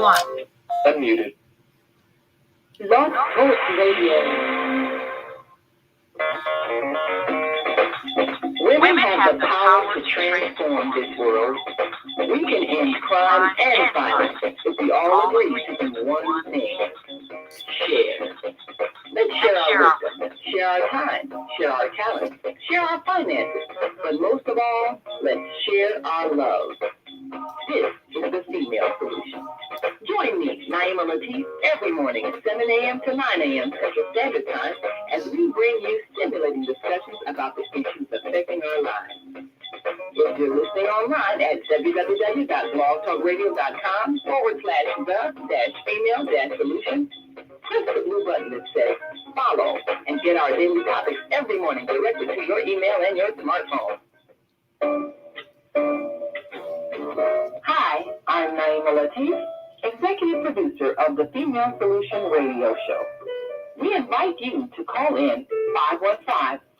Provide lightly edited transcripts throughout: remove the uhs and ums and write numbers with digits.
one. Unmuted. Love Talk Radio. Women have the power to transform this world. We can end crime and violence if we all agree to do one thing. Share. Let's share our wisdom, share our time, share our talent, share our finances, but most of all, let's share our love. This is the Female Solution. Join me, Naima Latif, every morning at 7 a.m. to 9 a.m. Central Standard Time as we bring you stimulating discussions about the issues affecting our lives. If you're listening online at www.blogtalkradio.com/the-female-solution, press the blue button that says follow and get our daily topics every morning directly to your email and your smartphone. Hi, I'm Naima Latif, executive producer of the Female Solution radio show. We invite you to call in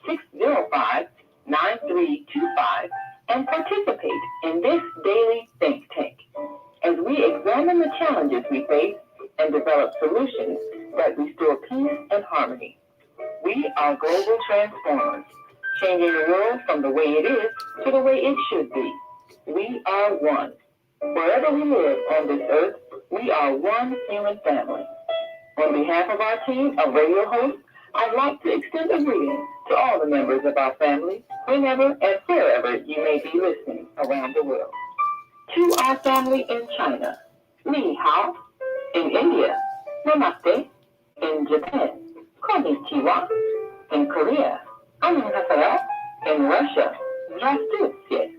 515-605-9325 and participate in this daily think tank as we examine the challenges we face and develop solutions that restore peace and harmony. We are global transformers, changing the world from the way it is to the way it should be. We are one. Wherever we live on this earth, we are one human family. On behalf of our team of radio hosts, I'd like to extend a greeting to all the members of our family, whenever and wherever you may be listening around the world. To our family in China, Ni Hao. In India, Namaste. In Japan, Konnichiwa. In Korea, Annyeonghaseyo. In Russia, Здравствуйте.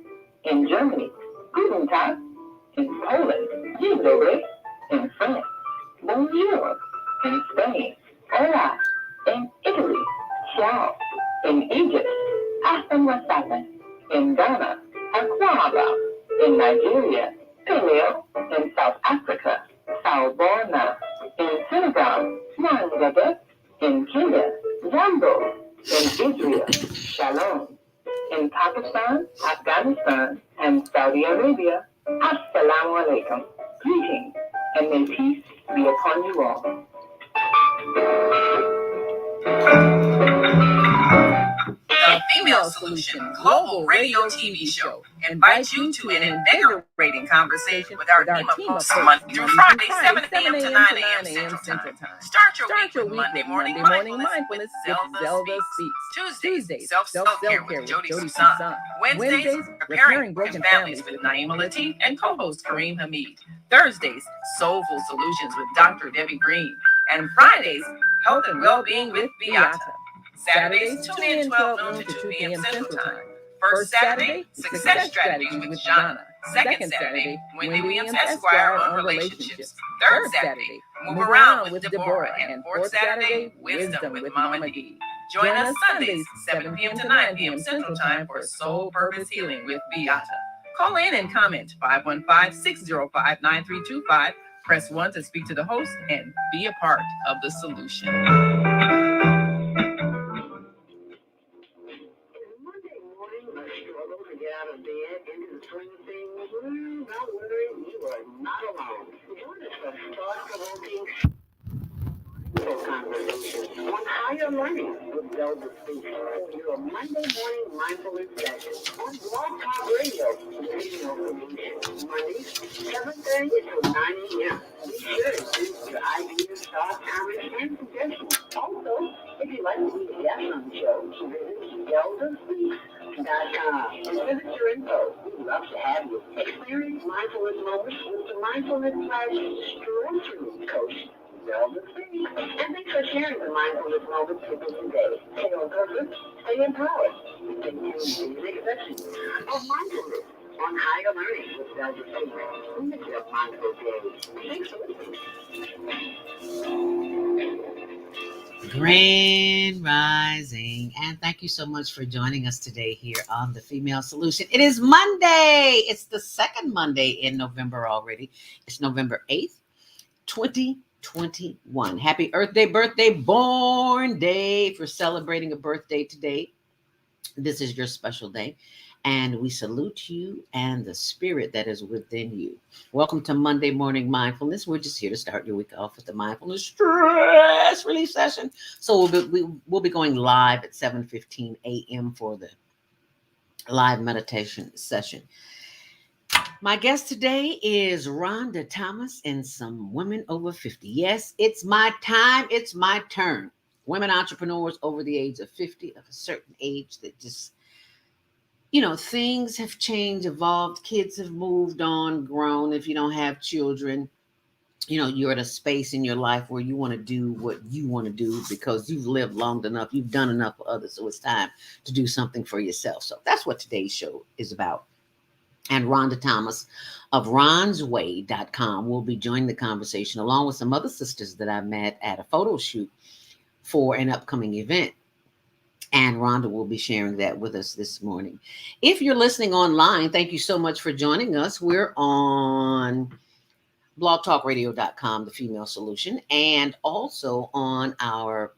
In Germany, Guten Tag. In Poland, Dzień dobry. In France, Bonjour. In Spain, Hola. In Italy, Ciao. In Egypt, Ahlan wa sahlan. In Ghana, Akwaba. In Nigeria, Paleo. In South Africa, Salborna. In Senegal, Nangada. In Kenya, Jambo. In Israel, Shalom. In Pakistan, Afghanistan, and Saudi Arabia, Assalamu alaikum. Greetings, and may peace be upon you all. The Female Solution Global Radio TV show invites you to an invigorating conversation with our team of hosts Monday through Friday, 7 a.m. to 9 a.m. Central Time. Start your week with Monday Morning Mindfulness with ZeldaSpeaks. Tuesdays, Self-Care with Jody Susan. Wednesdays, Repairing Broken Families with Naima Latif and co-host Kareem Hamid. Thursdays, Soulful Solutions with Dr. Debbie Green. And Fridays, Health and Wellbeing with Beata. Saturdays, tune in 12 noon to 2 p.m. Central Time. First Saturday, Success Strategies with Jana. Second Saturday, Wendy Williams Esquire on relationships. Third Saturday, Move Around with Deborah. And fourth Saturday, Wisdom with Mama D. Join us Sundays, 7 p.m. to 9 p.m. Central Time for Soul Purpose Healing with Beata. Call in and comment 515-605-9325. Press 1 to speak to the host and be a part of the solution. Out of bed into the swing of things. Don't worry, you are not alone. Join us for thought-provoking conversations on higher learning with ZeldaSpeaks, your Monday morning mindfulness session on Blog Talk Radio. Mondays, 7:30 to 9 a.m. Be sure to send your ideas, thoughts, comments, and suggestions. Also, if you'd like to be a guest on the show, visit ZeldaSpeaks.com and visit your info. We'd love to have you. Experience mindfulness moments with the mindfulness/stress coach, ZeldaSpeaks. And thanks for sharing the mindfulness moments with us today. Stay on purpose, stay empowered. Stay tuned to the next session of mindfulness on higher learning with ZeldaSpeaks. Make it a mindful day. Thanks for listening. Grand Rising, and thank you so much for joining us today here on the Female Solution. It is Monday. It's the second Monday in November already. It's November 8th, 2021. Happy Earth Day, birthday, born day for celebrating a birthday today. This is your special day, and we salute you and the spirit that is within you. Welcome to Monday Morning Mindfulness. We're just here to start your week off with the mindfulness stress relief session. So we'll be going live at 7:15 a.m. for the live meditation session. My guest today is Rhonda Thomas and some women over 50. Yes, it's my time. It's my turn. Women entrepreneurs over the age of 50, of a certain age, that just, things have changed, evolved. Kids have moved on, grown. If you don't have children, you're at a space in your life where you want to do what you want to do because you've lived long enough. You've done enough for others. So it's time to do something for yourself. So that's what today's show is about. And Rhonda Thomas of ronsway.com will be joining the conversation along with some other sisters that I met at a photo shoot for an upcoming event. And Rhonda will be sharing that with us this morning. If you're listening online, thank you so much for joining us. We're on blogtalkradio.com, The Female Solution, and also on our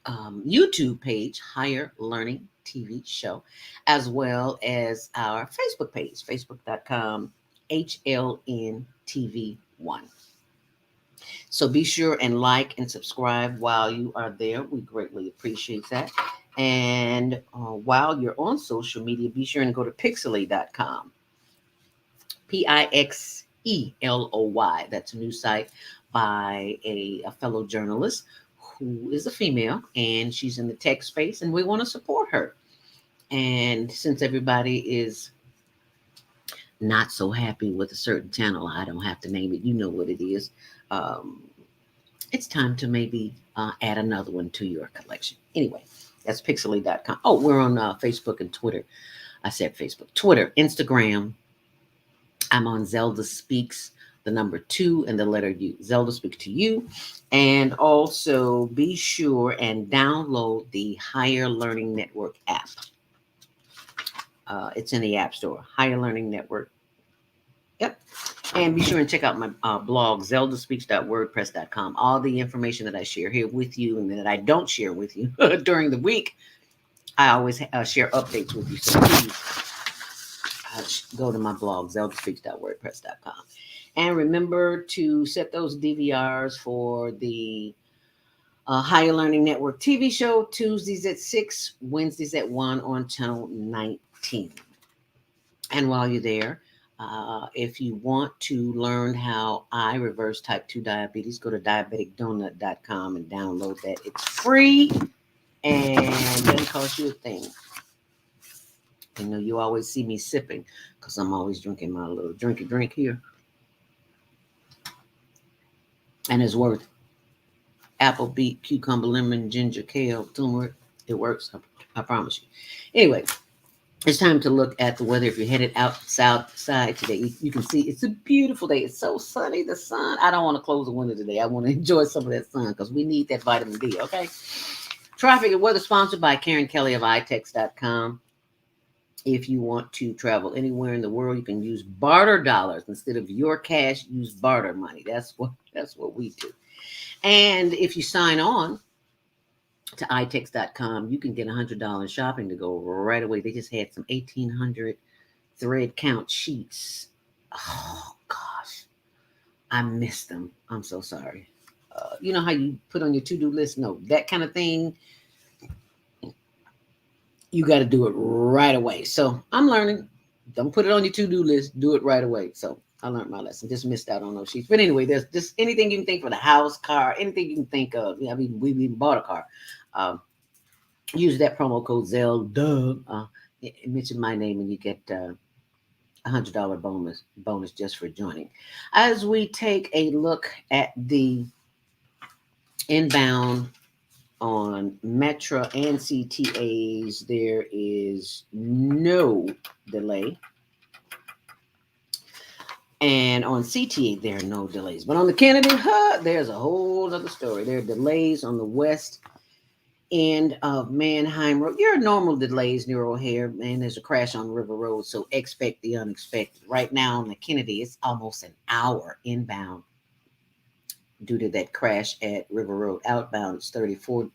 YouTube page, Higher Learning TV Show, as well as our Facebook page, facebook.com, HLNTV1. So be sure and like and subscribe while you are there. We greatly appreciate that. And while you're on social media, be sure and go to pixely.com, Pixeloy. That's a new site by a fellow journalist who is a female, and she's in the tech space, and we want to support her. And since everybody is not so happy with a certain channel, I don't have to name it. You know what it is. It's time to maybe add another one to your collection. Anyway, that's pixely.com. Oh, we're on Facebook and Twitter. I said Facebook, Twitter, Instagram. I'm on ZeldaSpeaks, the number 2 and the letter U. ZeldaSpeaks to you. And also be sure and download the Higher Learning Network app. It's in the App Store, Higher Learning Network. Yep. And be sure and check out my blog, ZeldaSpeaks.wordpress.com. All the information that I share here with you and that I don't share with you during the week, I always share updates with you. So please go to my blog, ZeldaSpeaks.wordpress.com. And remember to set those DVRs for the Higher Learning Network TV show, Tuesdays at 6, Wednesdays at 1 on channel 19. And while you're there, if you want to learn how I reverse type 2 diabetes, go to diabeticdonut.com and download that. It's free and doesn't cost you a thing. You always see me sipping because I'm always drinking my little drink here. And it's worth apple, beet, cucumber, lemon, ginger, kale, turmeric. It works. I promise you. Anyway, it's time to look at the weather. If you're headed outside today, you can see it's a beautiful day. It's so sunny. The sun. I don't want to close the window today. I want to enjoy some of that sun because we need that vitamin D. Okay. Traffic and weather sponsored by Karen Kelly of itex.com. If you want to travel anywhere in the world, you can use barter dollars instead of your cash. Use barter money. That's what we do. And if you sign on to itex.com, you can get $100 shopping to go right away. They just had some 1,800 thread count sheets. Oh gosh, I missed them. I'm so sorry. You know how you put on your to-do list? No, that kind of thing. You got to do it right away. So I'm learning. Don't put it on your to-do list. Do it right away. So I learned my lesson. Just missed out on those sheets. But anyway, there's just anything you can think for the house, car, anything you can think of. I mean, we even bought a car. Use that promo code ZELDA. Mention my name and you get $100 bonus just for joining. As we take a look at the inbound on Metro and CTAs, there is no delay. And on CTA, there are no delays. But on the Kennedy, there's a whole other story. There are delays on the west end of Manheim Road. There are normal delays near O'Hare, and there's a crash on River Road, so expect the unexpected. Right now on the Kennedy, it's almost an hour inbound due to that crash at River Road. Outbound, it's 34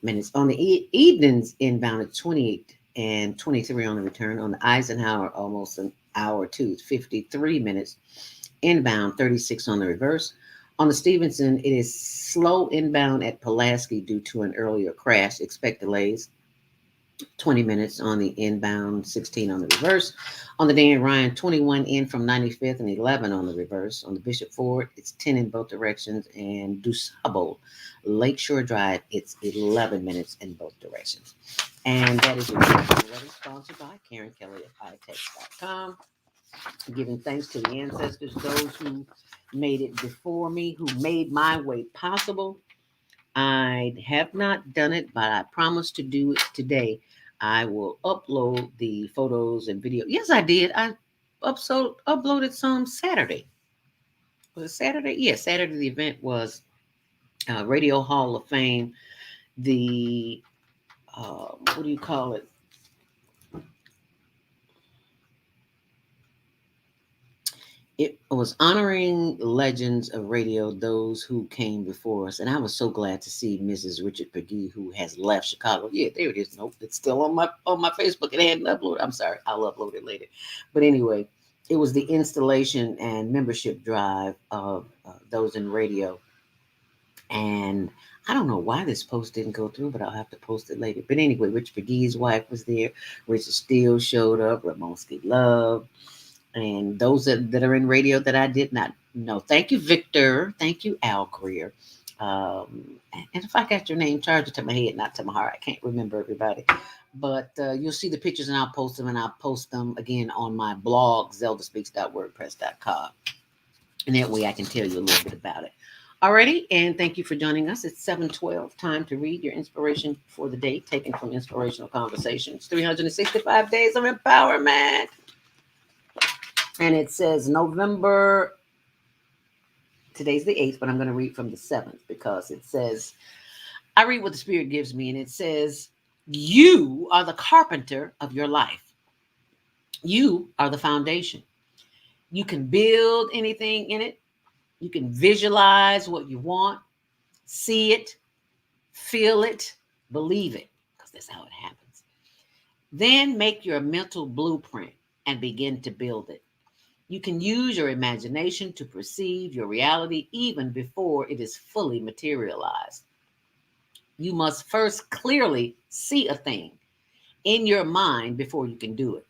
minutes. On the evenings inbound, it's 28 and 23 on the return. On the Eisenhower, almost an hour too, 53 minutes. Inbound, 36 on the reverse. On the Stevenson, it is slow inbound at Pulaski due to an earlier crash. Expect delays. 20 minutes on the inbound, 16 on the reverse. On the Dan Ryan, 21 in from 95th and 11 on the reverse. On the Bishop Ford, it's 10 in both directions. And DuSable, Lakeshore Drive, it's 11 minutes in both directions. And that is your weather, sponsored by Karen Kelly of iText.com. Giving thanks to the ancestors, those who made it before me, who made my way possible. I have not done it, but I promise to do it today. I will upload the photos and video. Yes, I did. I uploaded some Saturday. Was it Saturday? Yes, Saturday. The event was Radio Hall of Fame. The what do you call it? It was honoring legends of radio, those who came before us. And I was so glad to see Mrs. Richard Peggy, who has left Chicago. Yeah, there it is. Nope, it's still on my Facebook. It hadn't uploaded. I'm sorry, I'll upload it later. But anyway, it was the installation and membership drive of those in radio. And I don't know why this post didn't go through, but I'll have to post it later. But anyway, Richard Pegue's wife was there. Richard Steele showed up. Ramonski Love. And those that are in radio that I did not know. Thank you, Victor. Thank you, Al Greer. And if I got your name, charge it to my head, not to my heart. I can't remember everybody. But you'll see the pictures and I'll post them. And I'll post them again on my blog, ZeldaSpeaks.wordpress.com. And that way I can tell you a little bit about it. Alrighty, and thank you for joining us. It's 7:12. Time to read your inspiration for the day, taken from Inspirational Conversations. 365 days of empowerment. And it says November, today's the 8th, but I'm going to read from the 7th because it says, I read what the Spirit gives me, and it says, you are the carpenter of your life. You are the foundation. You can build anything in it. You can visualize what you want, see it, feel it, believe it, because that's how it happens. Then make your mental blueprint and begin to build it. You can use your imagination to perceive your reality even before it is fully materialized. You must first clearly see a thing in your mind before you can do it.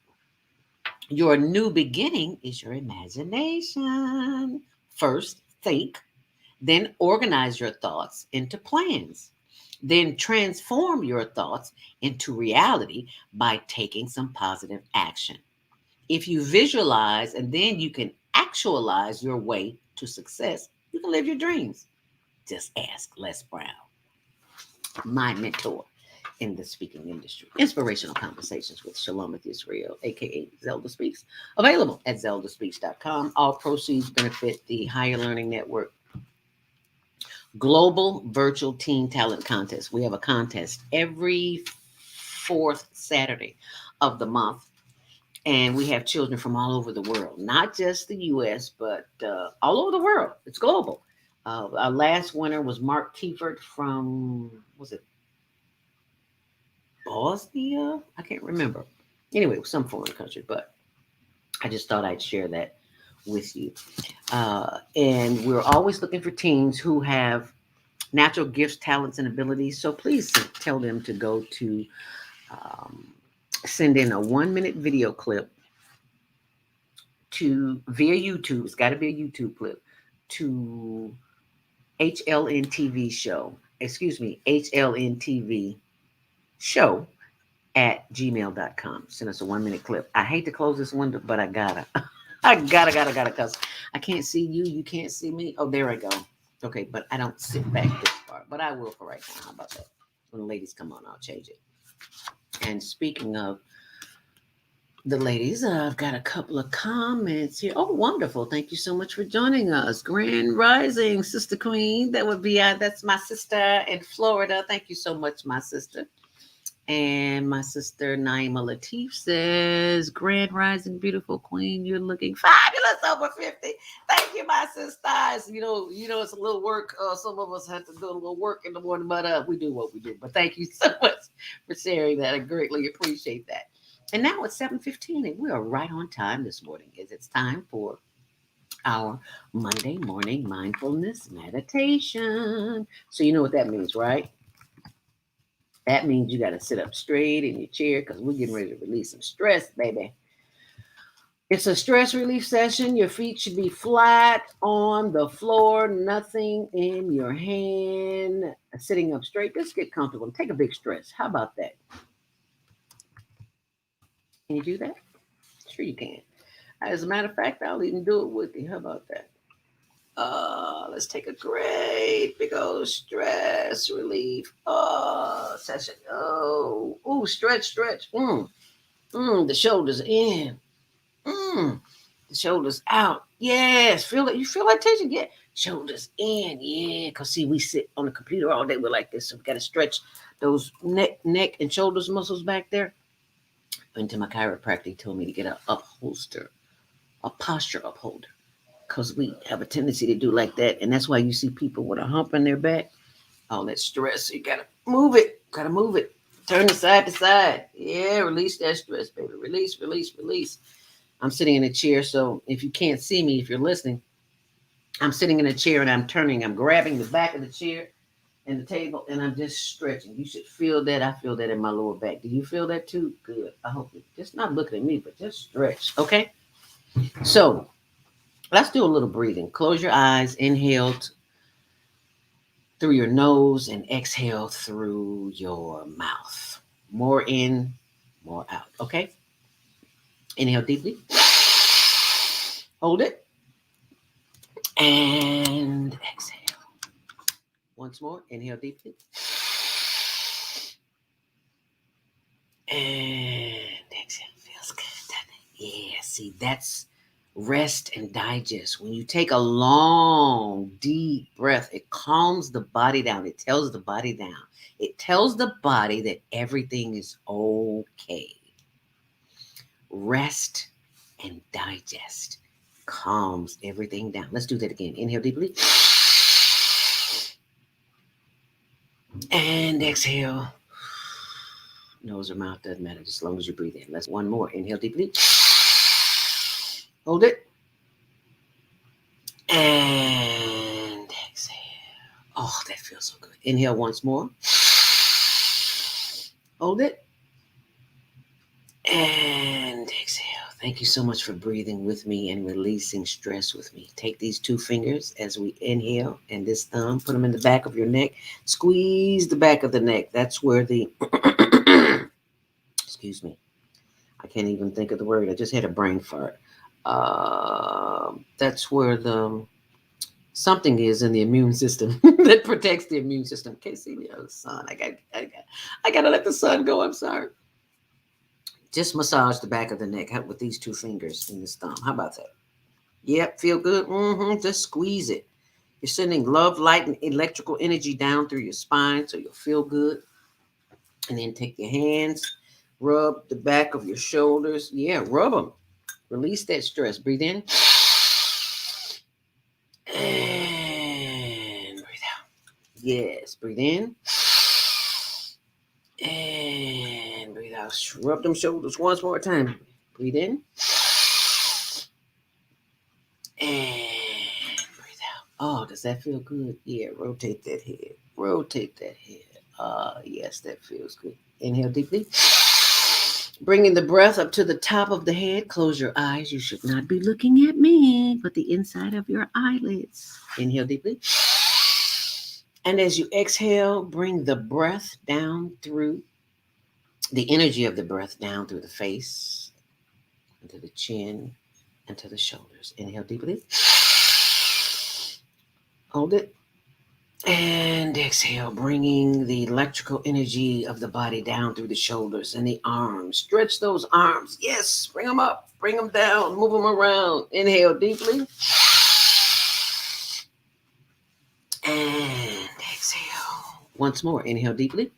Your new beginning is your imagination. First, think, then organize your thoughts into plans. Then transform your thoughts into reality by taking some positive action. If you visualize and then you can actualize your way to success, you can live your dreams. Just ask Les Brown, my mentor in the speaking industry. Inspirational Conversations with Shalomith Israel, aka Zelda Speaks, available at ZeldaSpeaks.com. All proceeds benefit the Higher Learning Network Global Virtual Teen Talent Contest. We have a contest every fourth Saturday of the month. And we have children from all over the world, not just the U.S., but all over the world. It's global. Our last winner was Mark Kiefert from, was it Bosnia? I can't remember. Anyway, it was some foreign country, but I just thought I'd share that with you. And we're always looking for teens who have natural gifts, talents, and abilities. So please tell them to go to send in a 1-minute video clip to via YouTube. It's got to be a YouTube clip to HLNTV show. HLNTV show at gmail.com. Send us a 1-minute clip. I hate to close this window, but I gotta. I gotta, because I can't see you. You can't see me. Oh, there I go. Okay, but I don't sit back this far, but I will for right now. How about that? When the ladies come on, I'll change it. And speaking of the ladies, I've got a couple of comments here. Oh, wonderful. Thank you so much for joining us. Grand Rising, Sister Queen. That would be, that's my sister in Florida. Thank you so much, my sister. And my sister Naima Latif says, Grand Rising, beautiful queen, you're looking fabulous over 50. Thank you, my sisters. It's a little work. Some of us have to do a little work in the morning, but we do what we do. But thank you so much for sharing that. I greatly appreciate that. And now it's 7:15, and we are right on time this morning, as it's time for our Monday morning mindfulness meditation. So you know what that means, right? That means you got to sit up straight in your chair because we're getting ready to release some stress, baby. It's a stress relief session. Your feet should be flat on the floor, nothing in your hand. Sitting up straight, just get comfortable. Take a big stretch. How about that? Can you do that? Sure, you can. As a matter of fact, I'll even do it with you. How about that? Let's take a great big old stress relief session. Stretch. The shoulders in. The shoulders out. Yes, feel it. You feel that tension? Yeah. Shoulders in. Yeah. Cause see, we sit on the computer all day. We're like this, so we gotta stretch those neck and shoulders muscles back there. Into my chiropractor, he told me to get a posture upholder. Because we have a tendency to do like that. And that's why you see people with a hump in their back, all that stress. So you got to move it. Got to move it. Turn it side to side. Yeah, release that stress, baby. Release. I'm sitting in a chair. So if you can't see me, if you're listening, I'm sitting in a chair and I'm turning. I'm grabbing the back of the chair and the table and I'm just stretching. You should feel that. I feel that in my lower back. Do you feel that too? Good. I hope you just not looking at me, but just stretch. Okay. So let's do a little breathing. Close your eyes. Inhale through your nose and exhale through your mouth. More in, more out. Okay? Inhale deeply. Hold it. And exhale. Once more. Inhale deeply. And exhale. Feels good, doesn't it? Yeah, see, that's rest and digest. When you take a long, deep breath, it calms the body down. It tells the body down. It tells the body that everything is okay. Rest and digest calms everything down. Let's do that again. Inhale deeply. And exhale. Nose or mouth doesn't matter as long as you breathe in. Let's one more. Inhale deeply. Hold it. And exhale. Oh, that feels so good. Inhale once more. Hold it. And exhale. Thank you so much for breathing with me and releasing stress with me. Take these two fingers as we inhale and this thumb, put them in the back of your neck. Squeeze the back of the neck. That's where the, excuse me, I can't even think of the word. I just had a brain fart. That's where the something is in the immune system that protects the immune system. Can't see the other sun. I gotta let the sun go. I'm sorry. Just massage the back of the neck with these two fingers in this thumb. How about that? Yep, feel good. Just squeeze it. You're sending love, light, and electrical energy down through your spine so you'll feel good. And then take your hands, rub the back of your shoulders. Yeah, rub them. Release that stress. Breathe in. And breathe out. Yes, breathe in. And breathe out. Rub them shoulders once more time. Breathe in. And breathe out. Oh, does that feel good? Yeah, rotate that head. Rotate that head. Yes, that feels good. Inhale deeply. Bringing the breath up to the top of the head. Close your eyes. You should not be looking at me, but the inside of your eyelids. Inhale deeply. And as you exhale, bring the breath down through the energy of the breath down through the face, into the chin, and to the shoulders. Inhale deeply. Hold it. And exhale, bringing the electrical energy of the body down through the shoulders and the arms. Stretch those arms. Yes, bring them up, bring them down, move them around. Inhale deeply. And exhale. Once more, inhale deeply.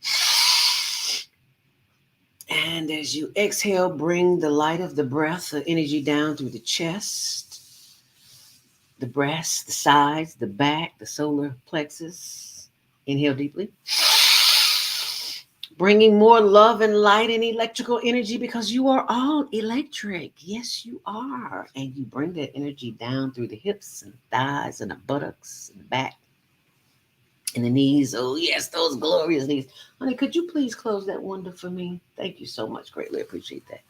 as you exhale, bring the light of the breath, the energy down through the chest, the breast, the sides, the back, the solar plexus. Inhale deeply. Bringing more love and light and electrical energy because you are all electric. Yes, you are. And you bring that energy down through the hips and thighs and the buttocks and the back and the knees. Oh, yes, those glorious knees. Honey, could you please close that window for me? Thank you so much. Greatly appreciate that.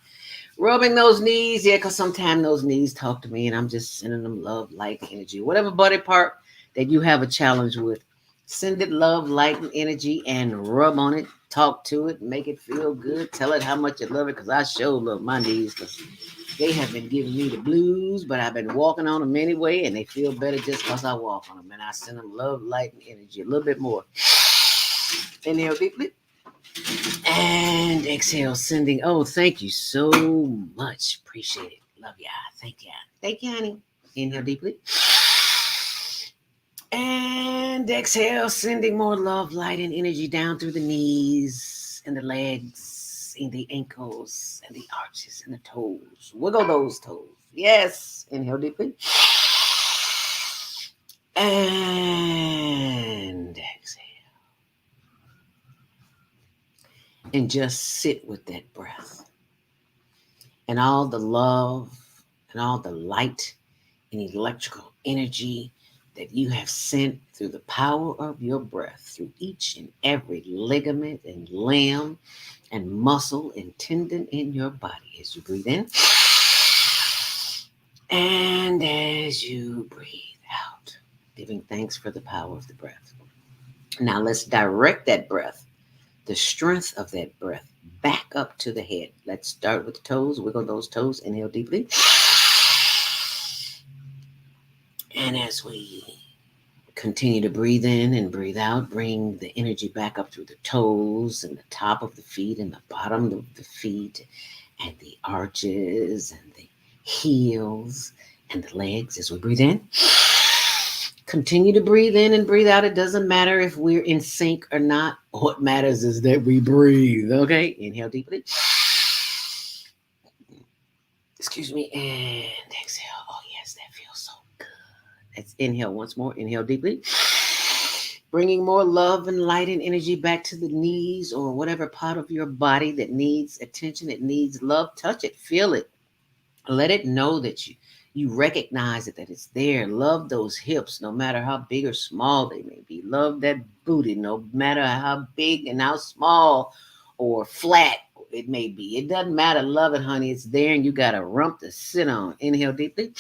Rubbing those knees, yeah, because sometimes those knees talk to me and I'm just sending them love, light, energy. Whatever body part that you have a challenge with, send it love, light, and energy and rub on it, talk to it, make it feel good. Tell it how much you love it because I sure love my knees because they have been giving me the blues, but I've been walking on them anyway and they feel better just because I walk on them. And I send them love, light, and energy a little bit more. Inhale deeply. And exhale, sending. Oh, thank you so much. Appreciate it. Love ya. Thank ya. Thank you, honey. Inhale deeply. And exhale, sending more love, light, and energy down through the knees and the legs and the ankles and the arches and the toes. Wiggle those toes. Yes. Inhale deeply. And exhale. And just sit with that breath and all the love and all the light and electrical energy that you have sent through the power of your breath through each and every ligament and limb and muscle and tendon in your body as you breathe in and as you breathe out, giving thanks for the power of the breath. Now let's direct that breath, the strength of that breath, back up to the head. Let's start with the toes. Wiggle those toes. Inhale deeply. And as we continue to breathe in and breathe out, bring the energy back up through the toes and the top of the feet and the bottom of the feet and the arches and the heels and the legs as we breathe in. Continue to breathe in and breathe out. It doesn't matter if we're in sync or not. What matters is that we breathe, okay? Inhale deeply. Excuse me. And exhale. Oh, yes, that feels so good. Let's inhale once more. Inhale deeply. Bringing more love and light and energy back to the knees or whatever part of your body that needs attention, it needs love. Touch it. Feel it. Let it know that you recognize it, that it's there. Love those hips, no matter how big or small they may be. Love that booty, no matter how big and how small or flat it may be. It doesn't matter. Love it, honey. It's there and you got a rump to sit on. Inhale deeply.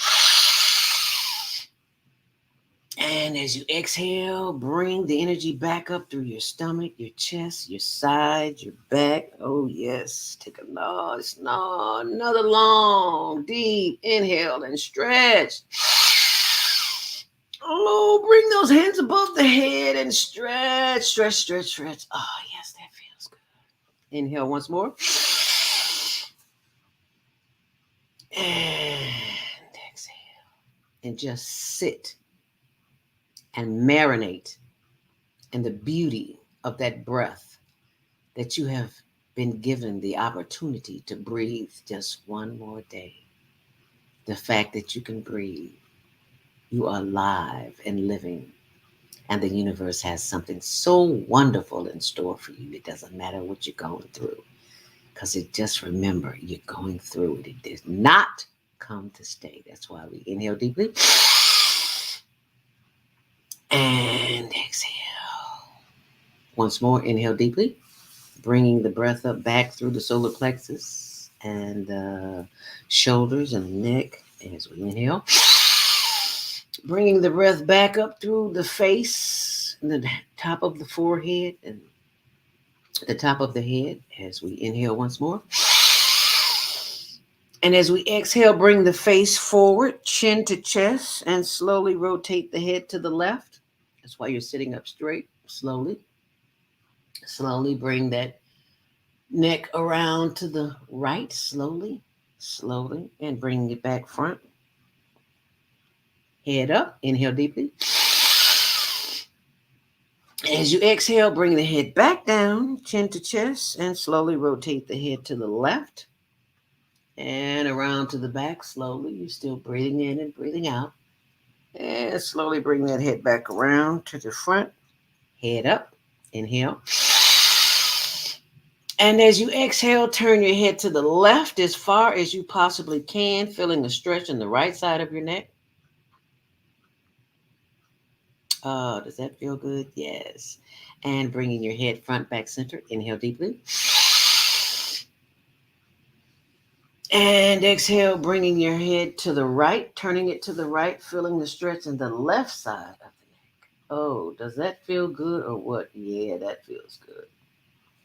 And as you exhale, bring the energy back up through your stomach, your chest, your sides, your back. Oh, yes. Take another long, deep inhale and stretch. Oh, bring those hands above the head and stretch, stretch, stretch, stretch. Oh, yes, that feels good. Inhale once more. And exhale. And just sit and marinate in the beauty of that breath that you have been given the opportunity to breathe just one more day. The fact that you can breathe, you are alive and living, and the universe has something so wonderful in store for you. It doesn't matter what you're going through, because remember, you're going through it. It did not come to stay. That's why we inhale deeply and exhale. Once more, inhale deeply, bringing the breath up back through the solar plexus and the shoulders and neck as we inhale. Bringing the breath back up through the face and the top of the forehead and the top of the head as we inhale once more. And as we exhale, bring the face forward, chin to chest, and slowly rotate the head to the left. That's why you're sitting up straight. Slowly bring that neck around to the right, slowly, and bring it back front. Head up, inhale deeply. As you exhale, bring the head back down, chin to chest, and slowly rotate the head to the left and around to the back slowly. You're still breathing in and breathing out. And slowly bring that head back around to the front, head up, inhale. And as you exhale, turn your head to the left as far as you possibly can, feeling the stretch in the right side of your neck. Does that feel good? Yes. And bringing your head front, back, center. Inhale deeply. And exhale, bringing your head to the right, turning it to the right, feeling the stretch in the left side of the neck. Oh, does that feel good or what? Yeah, that feels good.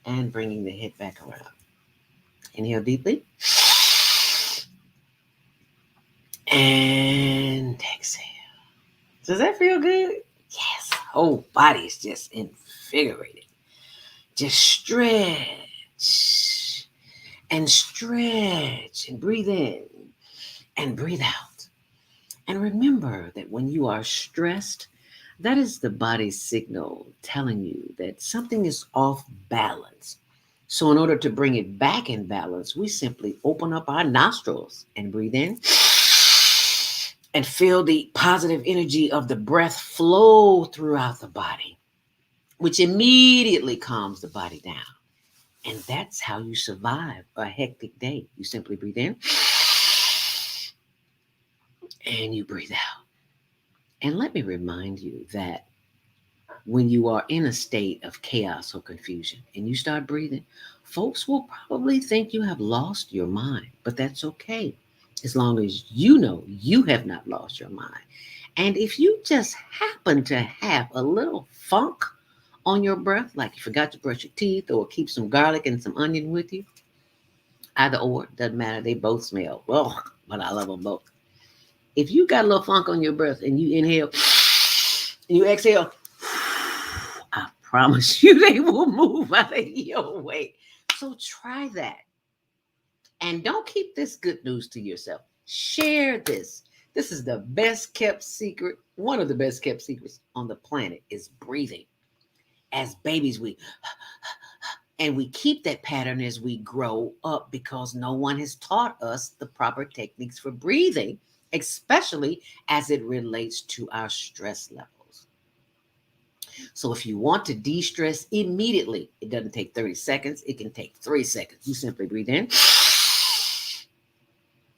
And bringing the head back around. Inhale deeply. And exhale. Does that feel good? Yes. Whole body is just invigorated. Just stretch and stretch and breathe in and breathe out. And remember that when you are stressed, that is the body's signal telling you that something is off balance. So, in order to bring it back in balance, we simply open up our nostrils and breathe in and feel the positive energy of the breath flow throughout the body, which immediately calms the body down. And that's how you survive a hectic day. You simply breathe in and you breathe out. And let me remind you that when you are in a state of chaos or confusion and you start breathing, folks will probably think you have lost your mind, but that's okay. As long as you know you have not lost your mind. And if you just happen to have a little funk on your breath, like you forgot to brush your teeth or keep some garlic and some onion with you, either or, doesn't matter. They both smell. Well, but I love them both. If you got a little funk on your breath and you inhale and you exhale, I promise you they will move out of your way. So try that. And don't keep this good news to yourself. Share this. This is the best kept secret. One of the best kept secrets on the planet is breathing. As babies, we keep that pattern as we grow up because no one has taught us the proper techniques for breathing, especially as it relates to our stress levels. So if you want to de-stress immediately, it doesn't take 30 seconds. It can take 3 seconds. You simply breathe in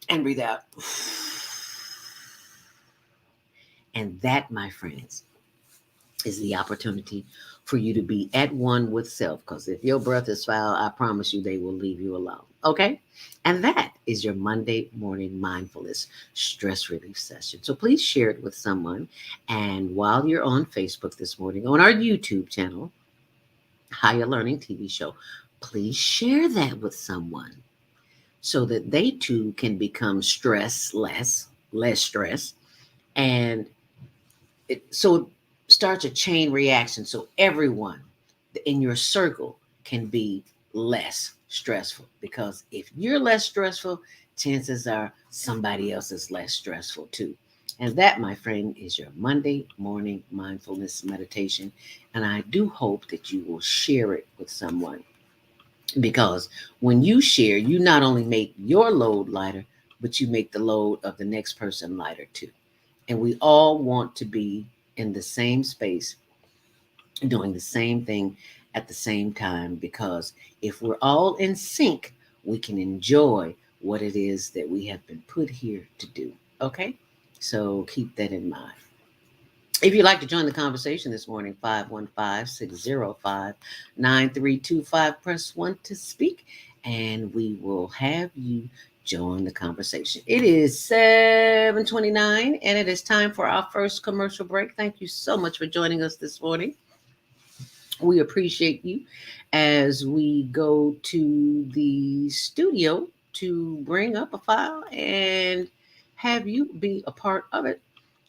and breathe out. And that, my friends, is the opportunity for you to be at one with self. Because if your breath is foul, I promise you they will leave you alone. Okay? And that is your Monday morning mindfulness stress relief session. So please share it with someone. And while you're on Facebook this morning, on our YouTube channel, Higher Learning TV show, please share that with someone so that they too can become less stress. And so it starts a chain reaction so everyone in your circle can be less stressful, because if you're less stressful, chances are somebody else is less stressful too. And that, my friend, is your Monday morning mindfulness meditation. And I do hope that you will share it with someone, because when you share, you not only make your load lighter, but you make the load of the next person lighter too. And we all want to be in the same space, doing the same thing at the same time, because if we're all in sync, we can enjoy what it is that we have been put here to do. Okay? So keep that in mind. If you'd like to join the conversation this morning, 515-605-9325, press 1 to speak, and we will have you join the conversation. It is 7:29, and it is time for our first commercial break. Thank you so much for joining us this morning. We appreciate you as we go to the studio to bring up a file and have you be a part of it.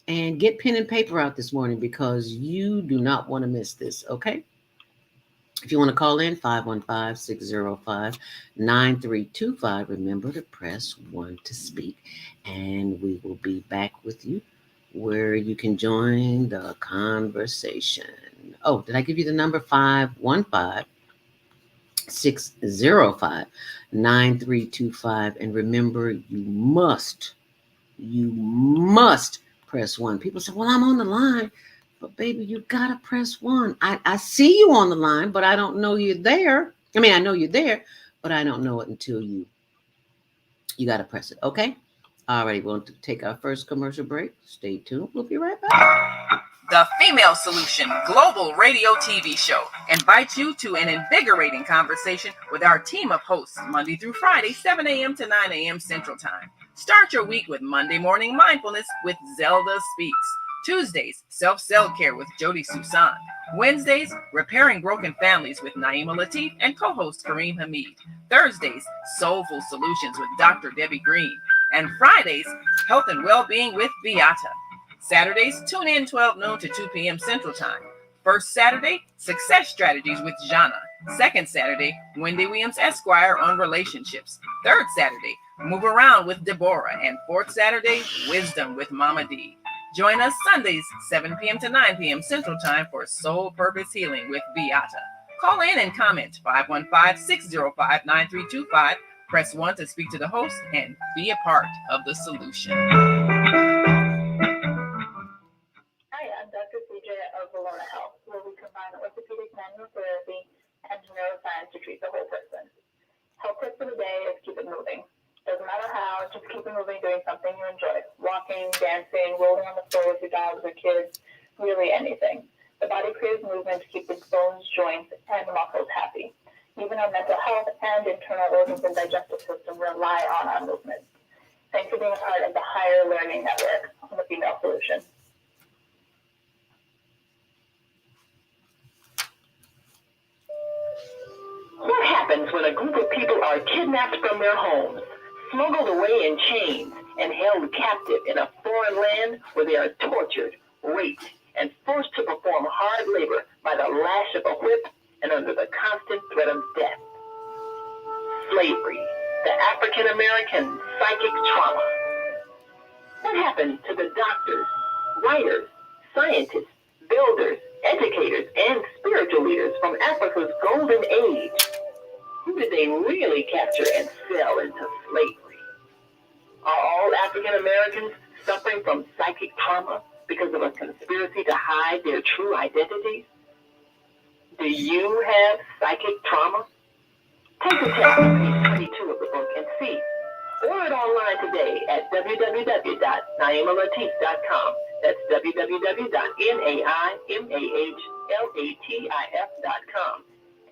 And get pen and paper out this morning, because you do not want to miss this, okay? If you want to call in, 515-605-9325. Remember to press 1 to speak, and we will be back with you where you can join the conversation. Oh, did I give you the number? 515-605-9325. And remember, you must press 1. People say, well, I'm on the line. But baby, you gotta press 1. I see you on the line, but I don't know you're there. I mean, I know you're there, but I don't know it until you gotta press it. Okay? All right, we'll take our first commercial break. Stay tuned. We'll be right back. The Female Solution Global Radio TV Show invites you to an invigorating conversation with our team of hosts Monday through Friday, 7 a.m. to 9 a.m. Central Time. Start your week with Monday Morning Mindfulness with Zelda Speaks. Tuesdays, Self-Care with Jody Susan. Wednesdays, Repairing Broken Families with Naima Latif and co-host Kareem Hamid. Thursdays, Soulful Solutions with Dr. Debbie Green. And Fridays, Health and Wellbeing with Beata. Saturdays, tune in 12 noon to 2 p.m. Central Time. First Saturday, Success Strategies with Jana. Second Saturday, Wendy Williams Esquire on relationships. Third Saturday, Move Around with Deborah. And fourth Saturday, Wisdom with Mama D. Join us Sundays, 7 p.m. to 9 p.m. Central Time for Soul Purpose Healing with Beata. Call in and comment 515-605-9325. Press 1 to speak to the host and be a part of the solution. Of Valona Health, where we combine orthopedic manual therapy and neuroscience to treat the whole person. Health tip for the day is keep it moving. Doesn't matter how, just keep it moving, doing something you enjoy. Walking, dancing, rolling on the floor with your dogs or kids, really anything. The body craves movement to keep its bones, joints, and muscles happy. Even our mental health and internal organs and digestive system rely on our movement. Thanks for being a part of the Higher Learning Network on the Female Solution. What happens when a group of people are kidnapped from their homes, smuggled away in chains, and held captive in a foreign land where they are tortured, raped, and forced to perform hard labor by the lash of a whip and under the constant threat of death? Slavery, the African American psychic trauma. What happened to the doctors, writers, scientists, builders, educators, and spiritual leaders from Africa's golden age? Who did they really capture and sell into slavery? Are all African Americans suffering from psychic trauma because of a conspiracy to hide their true identities? Do you have psychic trauma? Take the test on page 22 of the book and see. Order it online today at www.naimalatif.com. That's www.naimalatif.com.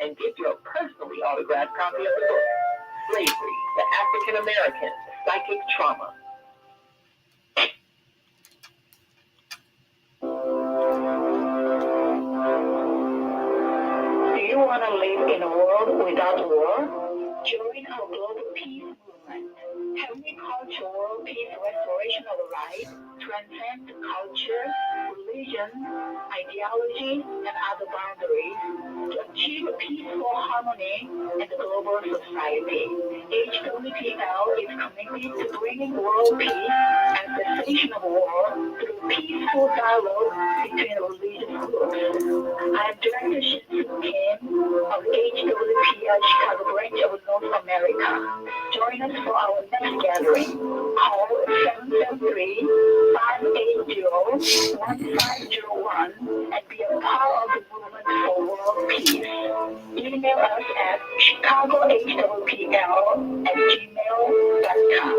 And get your personally autographed copy of the book, Slavery, the African American Psychic Trauma. Do you want to live in a world without war? Join our global peace movement. Heavenly Culture World Peace Restoration Alliance transcends culture, religion, ideology, and other boundaries to achieve peaceful harmony in the global society. HWPL is committed to bringing world peace and cessation of war through peaceful dialogue between religious groups. I am Director Shinsu Kim of HWPL Chicago branch of North America. Join us for our next gathering. Call 773-580-1501 and be a part of the movement for world peace. Email us at chicagohwpl@gmail.com.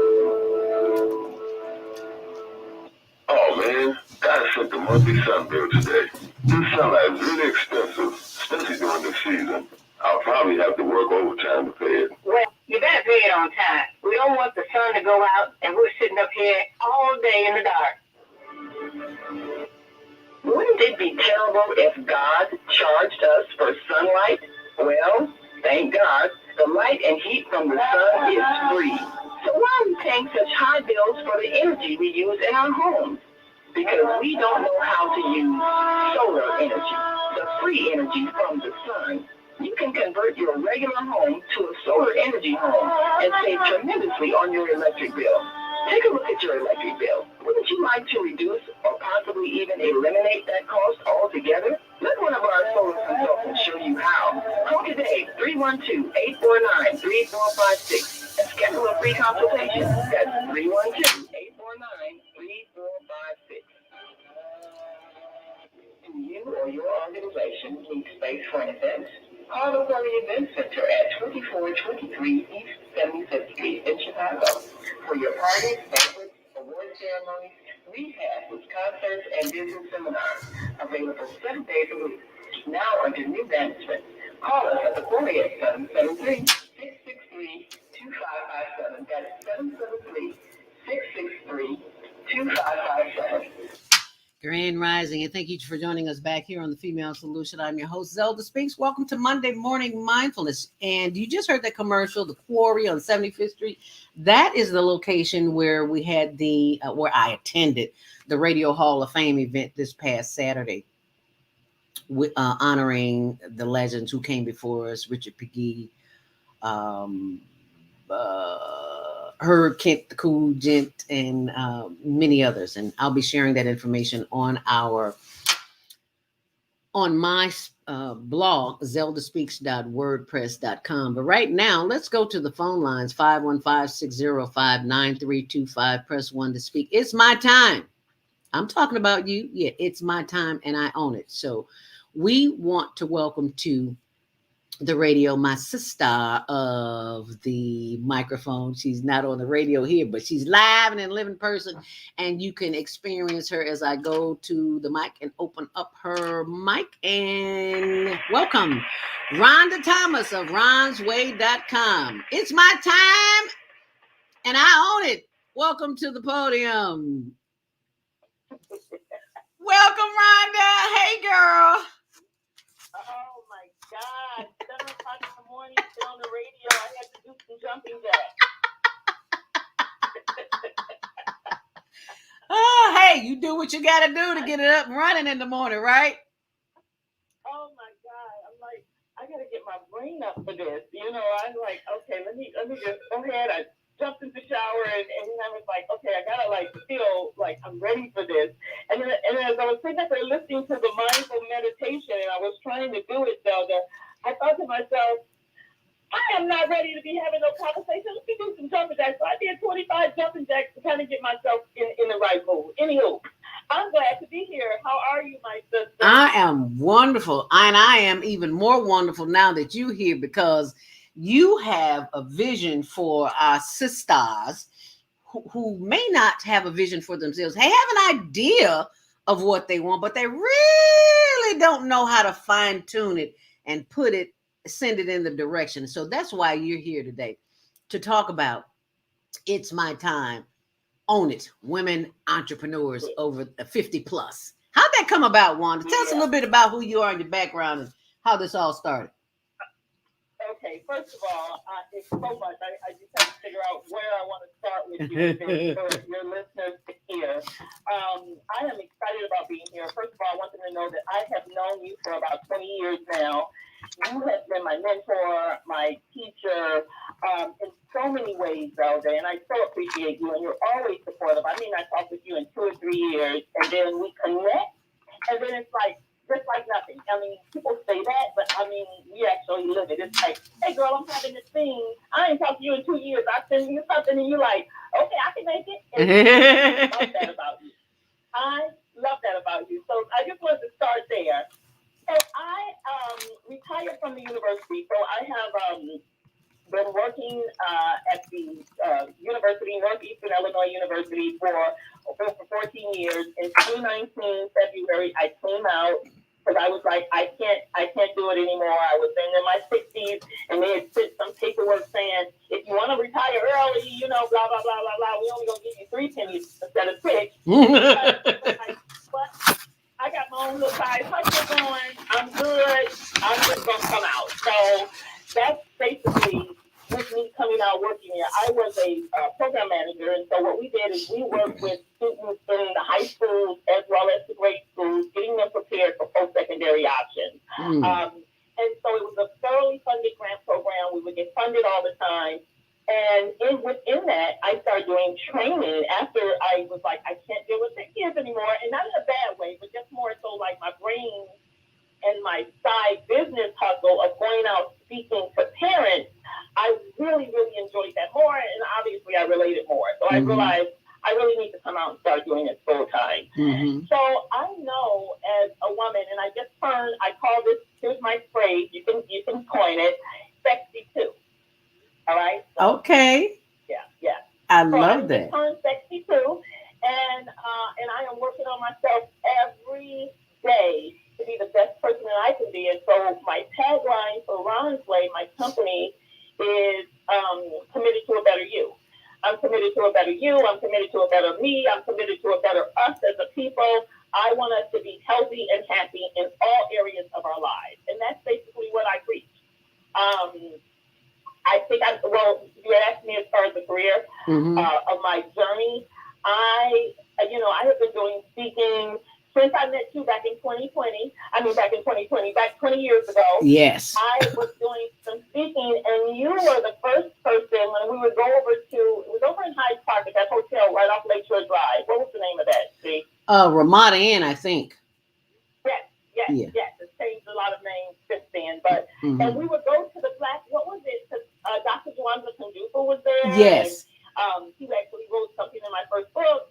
Oh man, gotta set the monthly sun bill today. This summer is really expensive, especially during the season. I'll probably have to work overtime to pay it. Well, you better pay it on time. We don't want the sun to go out and we're sitting up here all day in the dark. Wouldn't it be terrible if God charged us for sunlight? Well, thank God, the light and heat from the sun is free. So why are we paying such high bills for the energy we use in our homes? Because we don't know how to use solar energy, the free energy from the sun. You can convert your regular home to a solar energy home and save tremendously on your electric bill. Take a look at your electric bill. Wouldn't you like to reduce or even eliminate that cost altogether? Let one of our solar consultants show you how. Call today, 312-849-3456, and schedule a free consultation. That's 312-849-3456. Do you or your organization need space for an event? Call the Worry Event Center at 2423 East 75th Street in Chicago. For your parties, banquets, award ceremonies, rehabs, concerts, and business seminars. Available 7 days a week. Now under new management. Call us at the Worry at 773-663-2557. That's 773-663-2557. Grand Rising, and thank you for joining us back here on the Female Solution. I'm your host, ZeldaSpeaks. Welcome to Monday Morning Mindfulness. And you just heard that commercial, the Quarry on 75th Street. That is the location where we had where I attended the Radio Hall of Fame event this past Saturday, honoring the legends who came before us, Richard Peggy, Herb Kent, the Cool Gent, and many others. And I'll be sharing that information on my blog, ZeldaSpeaks.wordpress.com. But right now, let's go to the phone lines, 515-605-9325. Press 1 to speak. It's my time. I'm talking about you. Yeah, it's my time, and I own it. So we want to welcome to the radio my sister of the microphone. She's not on the radio here, but she's live and in living person, and you can experience her as I go to the mic and open up her mic. And welcome Rhonda Thomas of ronsway.com. It's my time and I own it. Welcome to the podium. Welcome, Rhonda. Hey, girl. Oh my God, 7 o'clock in the morning, still on the radio. I had to do some jumping jacks. Oh, hey, you do what you got to do to get it up and running in the morning, right? Oh my God, I'm like, I got to get my brain up for this. You know, I'm like, okay, let me just go ahead. I jumped in the shower and I was like, okay, I got to feel like I'm ready for this. And then as I was sitting there listening to the mindful meditation and I was trying to do it, Zelda, I thought to myself, I am not ready to be having no conversation. Let me do some jumping jacks. So I did 25 jumping jacks to kind of get myself in the right mood. Anywho, I'm glad to be here. How are you, my sister? I am wonderful. And I am even more wonderful now that you're here because you have a vision for our sisters who may not have a vision for themselves. They have an idea of what they want, but they really don't know how to fine tune it and send it in the direction. So that's why you're here today to talk about It's My Time. Own it. Women entrepreneurs over 50 plus. How'd that come about, Wanda? Tell us a little bit about who you are and your background and how this all started. Okay, first of all, it's so much. I just have to figure out where I want to start with you for your listeners to hear. I am excited about being here. First of all, I want them to know that I have known you for about 20 years now. You have been my mentor, my teacher, in so many ways, Zelda, and I so appreciate you, and you're always supportive. I mean, I talk with you in 2 or 3 years, and then we connect, and then it's like, just like nothing. I mean, people say that, but I mean, we actually live it. It's like, hey, girl, I'm having this thing. I ain't talked to you in 2 years. I send you something, and you're like, okay, I can make it. And I love that about you. I love that about you. So I just wanted to start there. So I retired from the university. So I have been working at the university, Northeastern Illinois University, for 14 years. In 2019, February, I came out because I was like, I can't do it anymore. I was in my 60s, and they had sent some paperwork saying, if you want to retire early, you know, blah, blah, blah, blah, blah, we only going to give you 3 pennies instead of 6. But I got my own little side hustle going. I'm good. I'm just going to come out. So that's basically with me coming out working here. I was a program manager, and so what we did is we worked with students in the high schools as well as the grade schools, getting them prepared for post-secondary options. And so it was a thoroughly funded grant program. We would get funded all the time. And within that, I started doing training after I was like, I can't deal with the kids anymore. And not in a bad way, I realized I really need to come out and start doing it full time. So I know as a woman, and I call this, here's my phrase, you can coin it, sexy too. All right? So, okay. Yeah. I love that. I turned sexy too, and I am working on myself every day to be the best person that I can be. And so my tagline for Ron's Way, my company, is committed to a better you. I'm committed to a better you. I'm committed to a better me. I'm committed to a better us as a people. I want us to be healthy and happy in all areas of our lives. And that's basically what I preach. I think you asked me as far as the career of my journey. I have been doing speaking since I met you back in 2020. Back in 2020, back 20 years ago. Yes. I was doing some speaking, and you were the first person when we would go over it was over in Hyde Park at that hotel right off Lakeshore Drive. What was the name of that, see? Ramada Inn, I think. Yes. It's changed a lot of names since then. But and we would go to the what was it? Dr. Rhonda Thomas was there. Yes. And, he actually wrote something in my first book.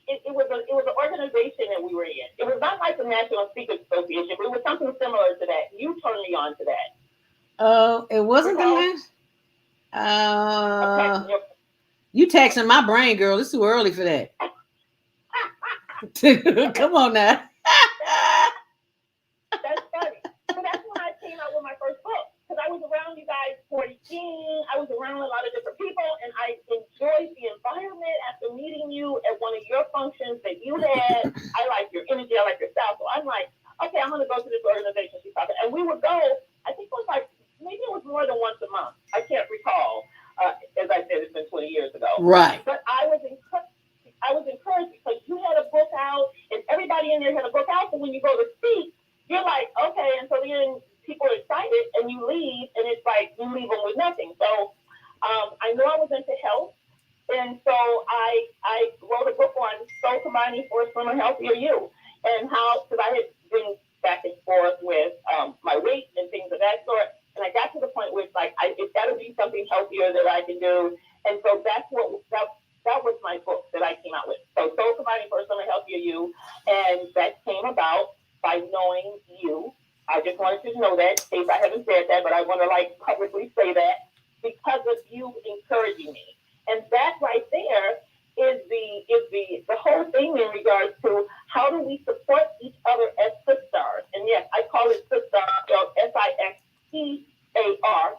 It was an organization that we were in. It was not like the National Speakers Association, but it was something similar to that. You turned me on to that. Oh, it wasn't the last. You taxing my brain, girl. It's too early for that. Come on now. That's funny. So that's when I came out with my first book. Because I was around you guys for a team. I was around a lot of different people, and I enjoyed the environment after meeting you at one of your functions that you had. I like your energy. I like your style. So I'm like, okay, I'm going to go to this organization. And we would go, I think it was like, maybe it was more than once a month. I can't recall. As I said, it's been 20 years ago. Right. But I was encouraged because you had a book out, and everybody in there had a book out. So when you go to speak, you're like, okay. And so then people are excited, and you leave, and it's like you leave them with nothing. So I know I was into health, and so I wrote a book on soul combining for a slimmer, healthier you, and how, because I had been back and forth with my weight and things of that sort, and I got to the point where it's like it's got to be something healthier that I can do, and so that was my book that I came out with. So soul combining for a slimmer, healthier you, and that came about by knowing you. I just wanted you to know that, in case I haven't said that, but I want to publicly say that because of you encouraging me. And that right there is the whole thing in regards to how do we support each other as sisters. And yes, I call it sister, spelled SISTAR,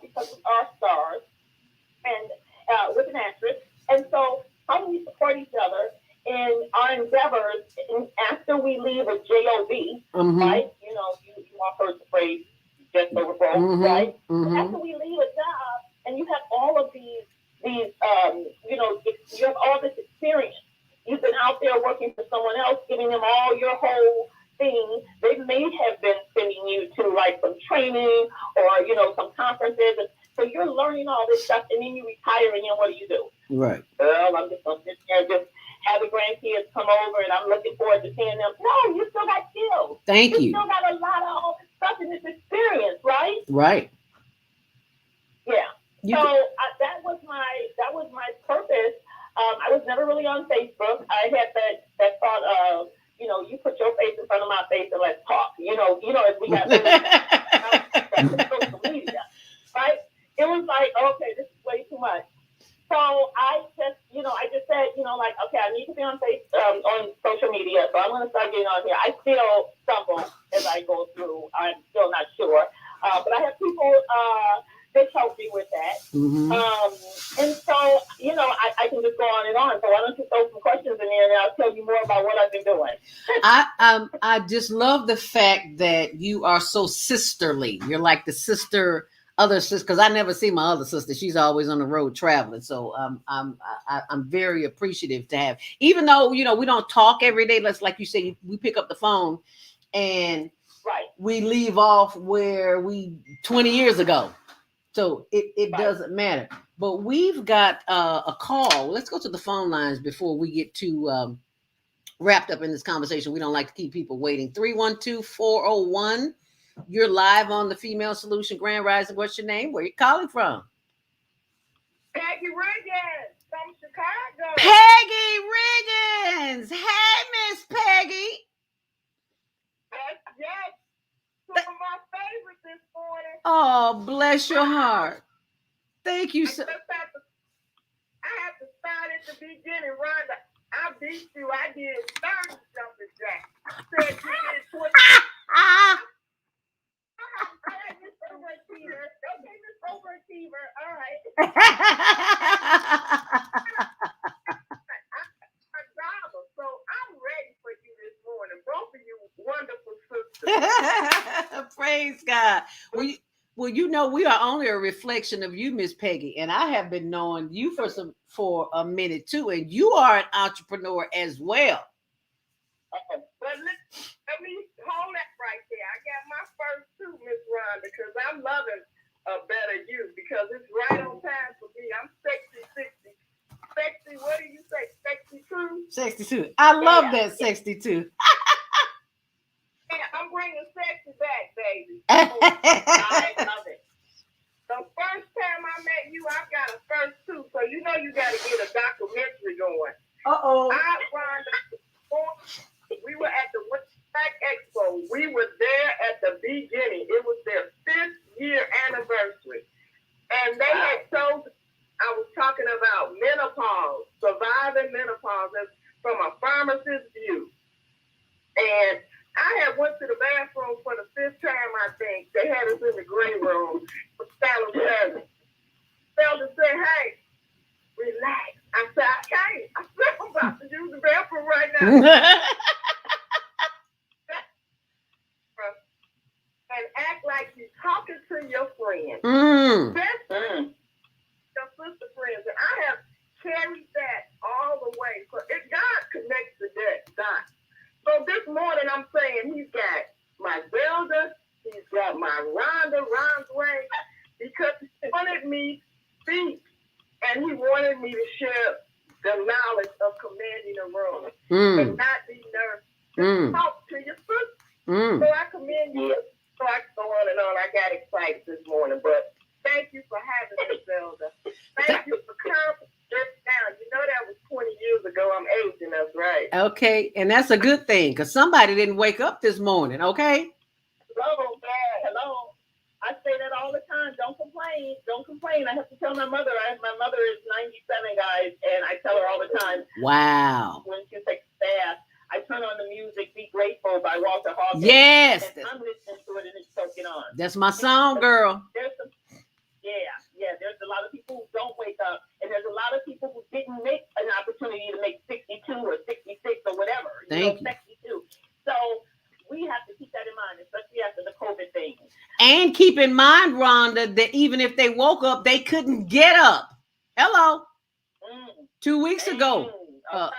because we are stars, and with an asterisk. And so how do we support each other in our endeavors after we leave a job, right? You all heard the phrase just over broke, right? After we leave a job and you have all of these you have all this experience. You've been out there working for someone else, giving them all your whole thing. They may have been sending you to some training or some conferences, and so you're learning all this stuff, and then you retire, and then what do? Right. Well, I'm just gonna sit there and just have the grandkids come over, and I'm looking forward to seeing them. No, you still got skills. Thank you. You still got a lot of all this stuff in this experience, right? Right. Yeah. That was my purpose. I was never really on Facebook. I had that thought of, you put your face in front of my face and let's talk. As we got social media, right? It was like, okay, this is way too much. So I just said, okay, I need to be on social media, so I'm going to start getting on here. I still stumble as I go through. I'm still not sure, but I have people that help me with that. And so, I can just go on and on. So why don't you throw some questions in there, and I'll tell you more about what I've been doing. I just love the fact that you are so sisterly. You're like the other sister, because I never see my other sister. She's always on the road traveling. So I'm very appreciative to have, even though we don't talk every day. Like you say, we pick up the phone and we leave off where we 20 years ago. So it doesn't matter. But we've got a call. Let's go to the phone lines before we get too wrapped up in this conversation. We don't like to keep people waiting. 312-401. You're live on the Female Solution Grand Rising. What's your name? Where are you calling from? Peggy Reagan. Bless your heart. Thank you so. I have to start at the beginning, Rhonda. I beat you. I did 30 jumping jacks. Said you did 20. Miss Overachiever. Okay, Miss Overachiever. All right. I'm drama, so I'm ready for you this morning. Both of you wonderful sisters. Praise God. Well, you know, we are only a reflection of you, Miss Peggy, and I have been knowing you for a minute too, and you are an entrepreneur as well. But let me hold that right there. I got my first two, Miss Rhonda, because I'm loving a better you, because it's right on time for me. I'm sexy 60. Sexy, what do you say? 62? 62. I love that 62. Yeah, I'm bringing sexy back, baby. I love it. The first time I met you, I got a first two, so you know you got to get a documentary going. Uh-oh. We were at the Woodstock Expo. We were there at the beginning. It was their 5th year anniversary. And they had told, I was talking about menopause, surviving menopause from a pharmacist's view. And I had went to the bathroom for the 5th time, I think. They had us in the green room with Salad. Zelda said, hey, relax. I said, okay. I said, I'm about to use the bathroom right now. And act like you're talking to your friend. Your sister friends. And I have carried that all the way. So God connects the dots. So this morning I'm saying he's got my Zelda, he's got my Rhonda Way, because he wanted me to speak and he wanted me to share the knowledge of commanding a room and not be nervous. Just talk to your sister. So I commend you. So I can go on and on. I got excited this morning, but thank you for having me, Zelda. Thank you for coming down. You know that was 20 years ago. I'm aging us, right? Okay, and that's a good thing, because somebody didn't wake up this morning, okay? Hello, Dad. Hello. I say that all the time. Don't complain. Don't complain. I have to tell my mother. My mother is 97, guys, and I tell her all the time. Wow. When she takes a bath, I turn on the music, Be Grateful by Walter Hawkins. Yes. And I'm listening to it and it's soaking on. That's my song, girl. There's a lot of people who don't wake up, and there's a lot of people who didn't make an opportunity to make 62 or 66 or whatever. Thank you. 62. So we have to keep that in mind, especially after the COVID thing. And keep in mind, Rhonda, that even if they woke up, they couldn't get up. Hello. 2 weeks ago. Okay,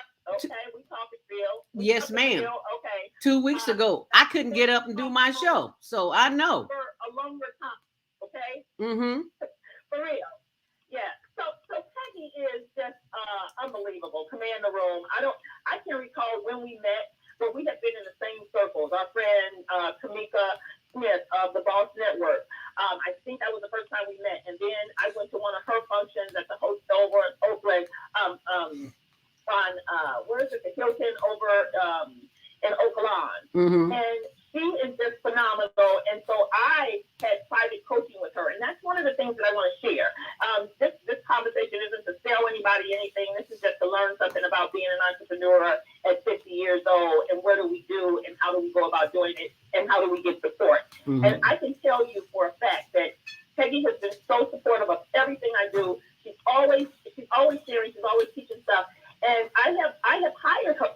we talking, Bill. Yes, ma'am. Okay. 2 weeks ago, I couldn't get up and do my show, so I know. For a longer time, okay? For real. Yeah. So Peggy is just unbelievable. Command the room. I can't recall when we met, but we have been in the same circles. Our friend Tamika Smith of the Boss Network. I think that was the first time we met, and then I went to one of her functions at the hotel over at Oakland. Where is it? The Hilton over in Oak Lawn. And she is just phenomenal. And so I had private coaching with her. And that's one of the things that I want to share. This conversation isn't to sell anybody anything. This is just to learn something about being an entrepreneur at 50 years old. And what do we do? And how do we go about doing it? And how do we get support? And I can tell you for a fact that Peggy has been so supportive of everything I do. She's always sharing. She's always teaching stuff. And I have hired her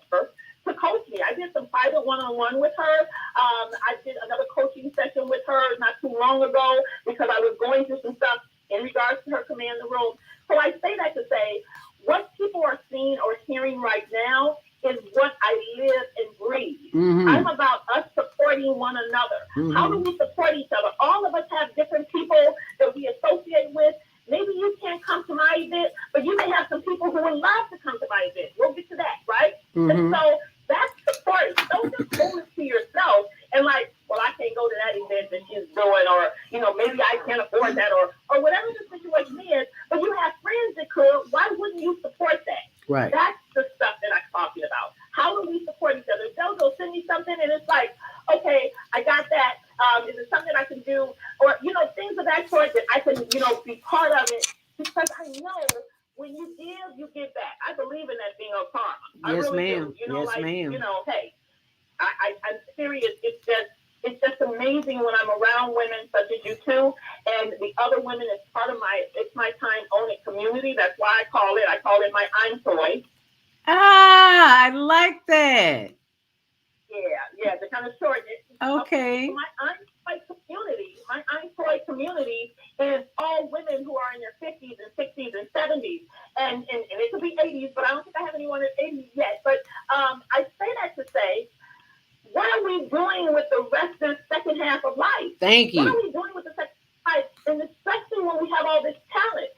to coach me. I did some private one-on-one with her. I did another coaching session with her not too long ago because I was going through some stuff in regards to her command the room. So I say that to say what people are seeing or hearing right now is what I live and breathe. I'm about us supporting one another. How do we support each other? All of us have different people that we associate with. Maybe you can't come to my event, but you may have some people who would love to come to my event. We'll get to that, right? And so that's support. Don't just hold it to yourself and like, well, I can't go to that event that she's doing, or, maybe I can't afford that, or whatever the situation is, but you have friends that could. Why wouldn't you support that? Right. That's the stuff that I'm talking about. How do we support each other? They'll send me something and it's like, okay, I got that. Is it something I can do? Or, things of that sort that I believe in that thing of karma. I Yes, really ma'am. do. You know, Yes, like, ma'am. you know, hey, I'm serious. It's just amazing when I'm around women such as you two, and the other women is part of my time owning community. That's why I call it my I'm toy. Ah, I like that. Yeah, to kind of shorten it. Okay. My I'm toy community is all women who are in their 50s and 60s and 70s, and it could be 80s, but I don't think I have anyone in 80s yet. But I say that to say, what are we doing with the rest of the second half of life? Thank you. What are we doing with the second half of life? And especially when we have all this talent.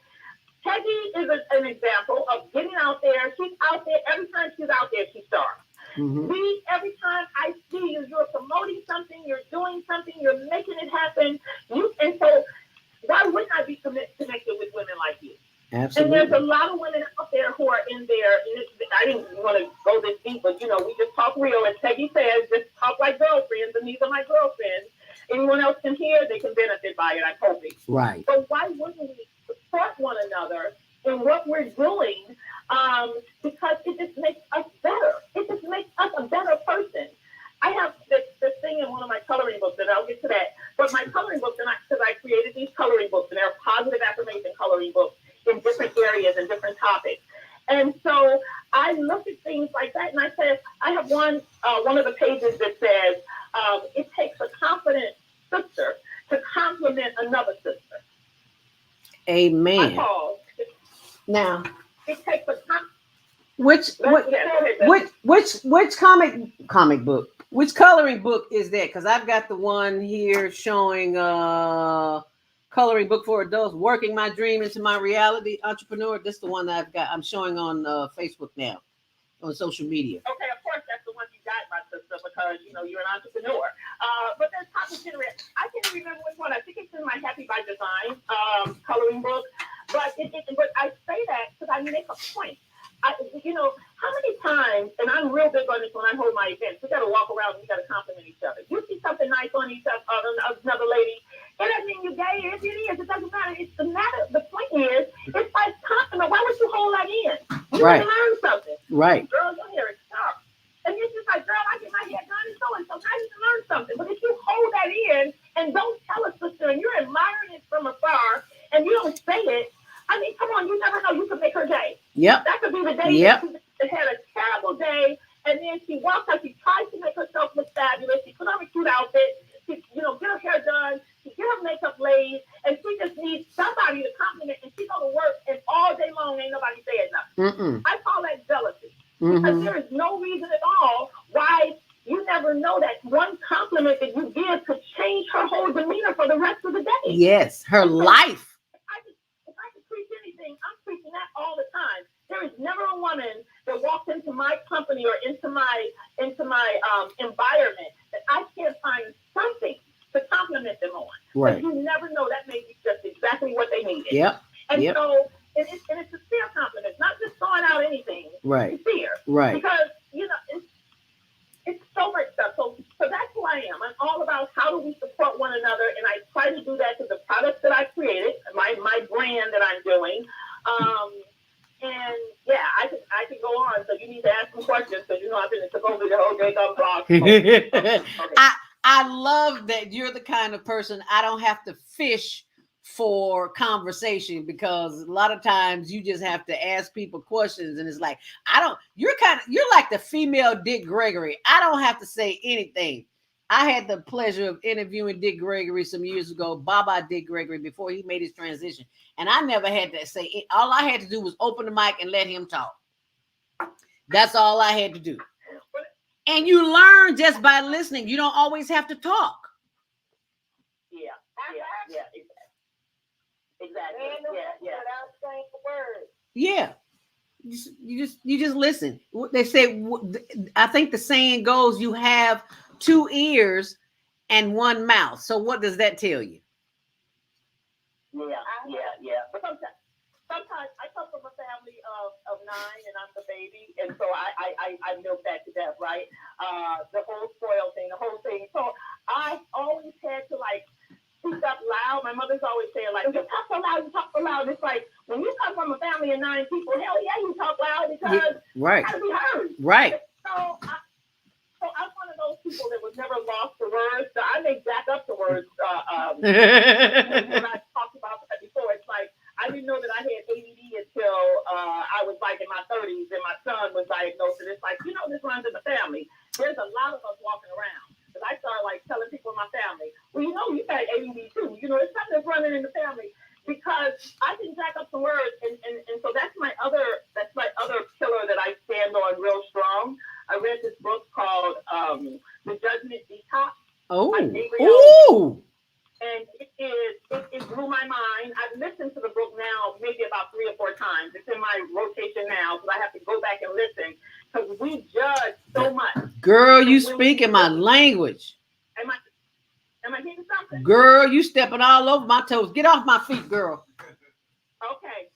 Peggy is an example of getting out there. She's out there. Every time she's out there, she stars. Mm-hmm. Every time I see you, you're promoting something, you're doing something, you're making it happen. And so why wouldn't I be connected with women like you? Absolutely. And there's a lot of women out there who are in there. I didn't want to go this deep, but we just talk real. As Peggy says, just talk like girlfriends, and these are my girlfriends. Anyone else can hear, they can benefit by it, I'm hoping. Right. So why wouldn't we support one another in what we're doing? Because it just makes us better. It just makes us a better person. I have this thing in one of my coloring books, and I'll get to that. But my coloring books, because I created these coloring books, and they're positive affirmation coloring books in different areas and different topics. And so I look at things like that, and I said, I have one of the pages that says, it takes a confident sister to compliment another sister. Amen. Now, it takes a which comic book? Which coloring book is that? Because I've got the one here showing coloring book for adults, working my dream into my reality, entrepreneur. This is the one that I'm showing on Facebook now, on social media. Okay, of course that's the one you got, my sister, because you're an entrepreneur. But there's topics in it. I can't remember which one. I think it's in my Happy by Design coloring book. But I say that because I make a point. How many times, and I'm real big on this when I hold my events, we got to walk around and we got to compliment each other. You see something nice on another lady, it doesn't mean you're gay. If it is, it doesn't matter. The point is, it's like compliment. Why would you hold that in? You want to learn something. Right. Girl, your hair is sharp. And you're just like, girl, I get my hair done and so and so. Now you can learn something. But if you hold that in and don't tell a sister and you're admiring it from afar and you don't say it, I mean, come on, you never know. You could make her day. Yep. That could be the day that had a terrible day, and then she walks out, she tries to make herself look fabulous. She put on a cute outfit. She, get her hair done. She get her makeup laid, and she just needs somebody to compliment. And she go to work, and all day long ain't nobody saying nothing. I call that jealousy because there is no reason at all why. You never know that one compliment that you give could change her whole demeanor for the rest of the day. Yes, her life. If I could preach anything, I'm preaching that all the time. There is never a woman that walks into my company or into my environment that I can't find something to compliment them on. Right. But you never know. That may be just exactly what they needed. Yep. And so it's a sincere compliment, not just throwing out anything. Right. Sincere. Right. Because it's so much stuff. So that's who I am. I'm all about how do we support one another, and I try to do that through the products that I created, my brand that I'm doing. And yeah, I could go on. So you need to ask some questions because I've been took over the whole day on blog. Okay. I love that you're the kind of person I don't have to fish for conversation, because a lot of times you just have to ask people questions, and it's like, you're like the female Dick Gregory. I don't have to say anything. I had the pleasure of interviewing Dick Gregory some years ago, Baba Dick Gregory, before he made his transition. And I never had to say it. All I had to do was open the mic and let him talk. That's all I had to do. And you learn just by listening. You don't always have to talk. Yeah. Exactly. Yeah. You just listen. They say, I think the saying goes, you have 2 ears and 1 mouth. So what does that tell you? Yeah. But sometimes I come from a family of 9, and I'm the baby, and so I milk that to death, right? The whole spoil thing, the whole thing. So I always had to speak up loud. My mother's always saying, like, you talk so loud, you talk so loud. It's like, when you come from a family of 9 people, hell yeah, you talk loud because right. you gotta be heard. Right. So I'm one of those people that was never lost for words. So I may jack up the words. When I talked about that before, it's like, I didn't know that I had ADD until I was like in my 30s and my son was diagnosed. And it's like, this runs in the family. There's a lot of us walking around. Because I started like telling people in my family, well, you got ADD too. It's something that's running in the family. Because I can jack up some words, and so that's my other pillar that I stand on real strong. I read this book called The Judgment Detox. Oh, ooh. And it blew my mind. I've listened to the book now maybe about 3 or 4 times. It's in my rotation now, because I have to go back and listen, because we judge so much. Girl, you speaking my language. Am I hearing something? Girl, you stepping all over my toes. Get off my feet, girl. Okay.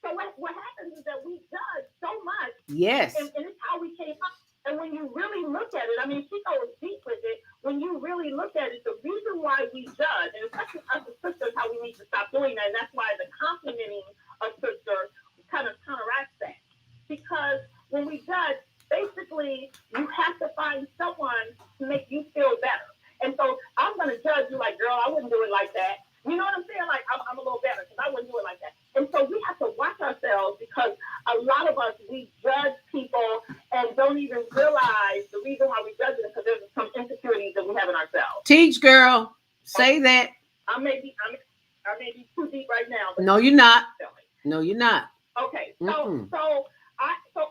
So what happens is that we judge so much. Yes. And it's how we came up. And when you really look at it, I mean, she goes deep with it. When you really look at it, the reason why we judge, and especially us as sisters, how we need to stop doing that, and that's why the complimenting a sister kind of counteracts that. Because when we judge, basically, you have to find someone to make you feel better. And so I'm going to judge you like, girl, I wouldn't do it like that. You know what I'm saying? Like, I'm a little better because I wouldn't do it like that. And so we have to watch ourselves, because a lot of us, we judge people and don't even realize the reason why we judge them, because there's some insecurities that we have in ourselves. Teach, girl. Say that. I may be too deep right now. But no, you're not. No, you're not. Okay. So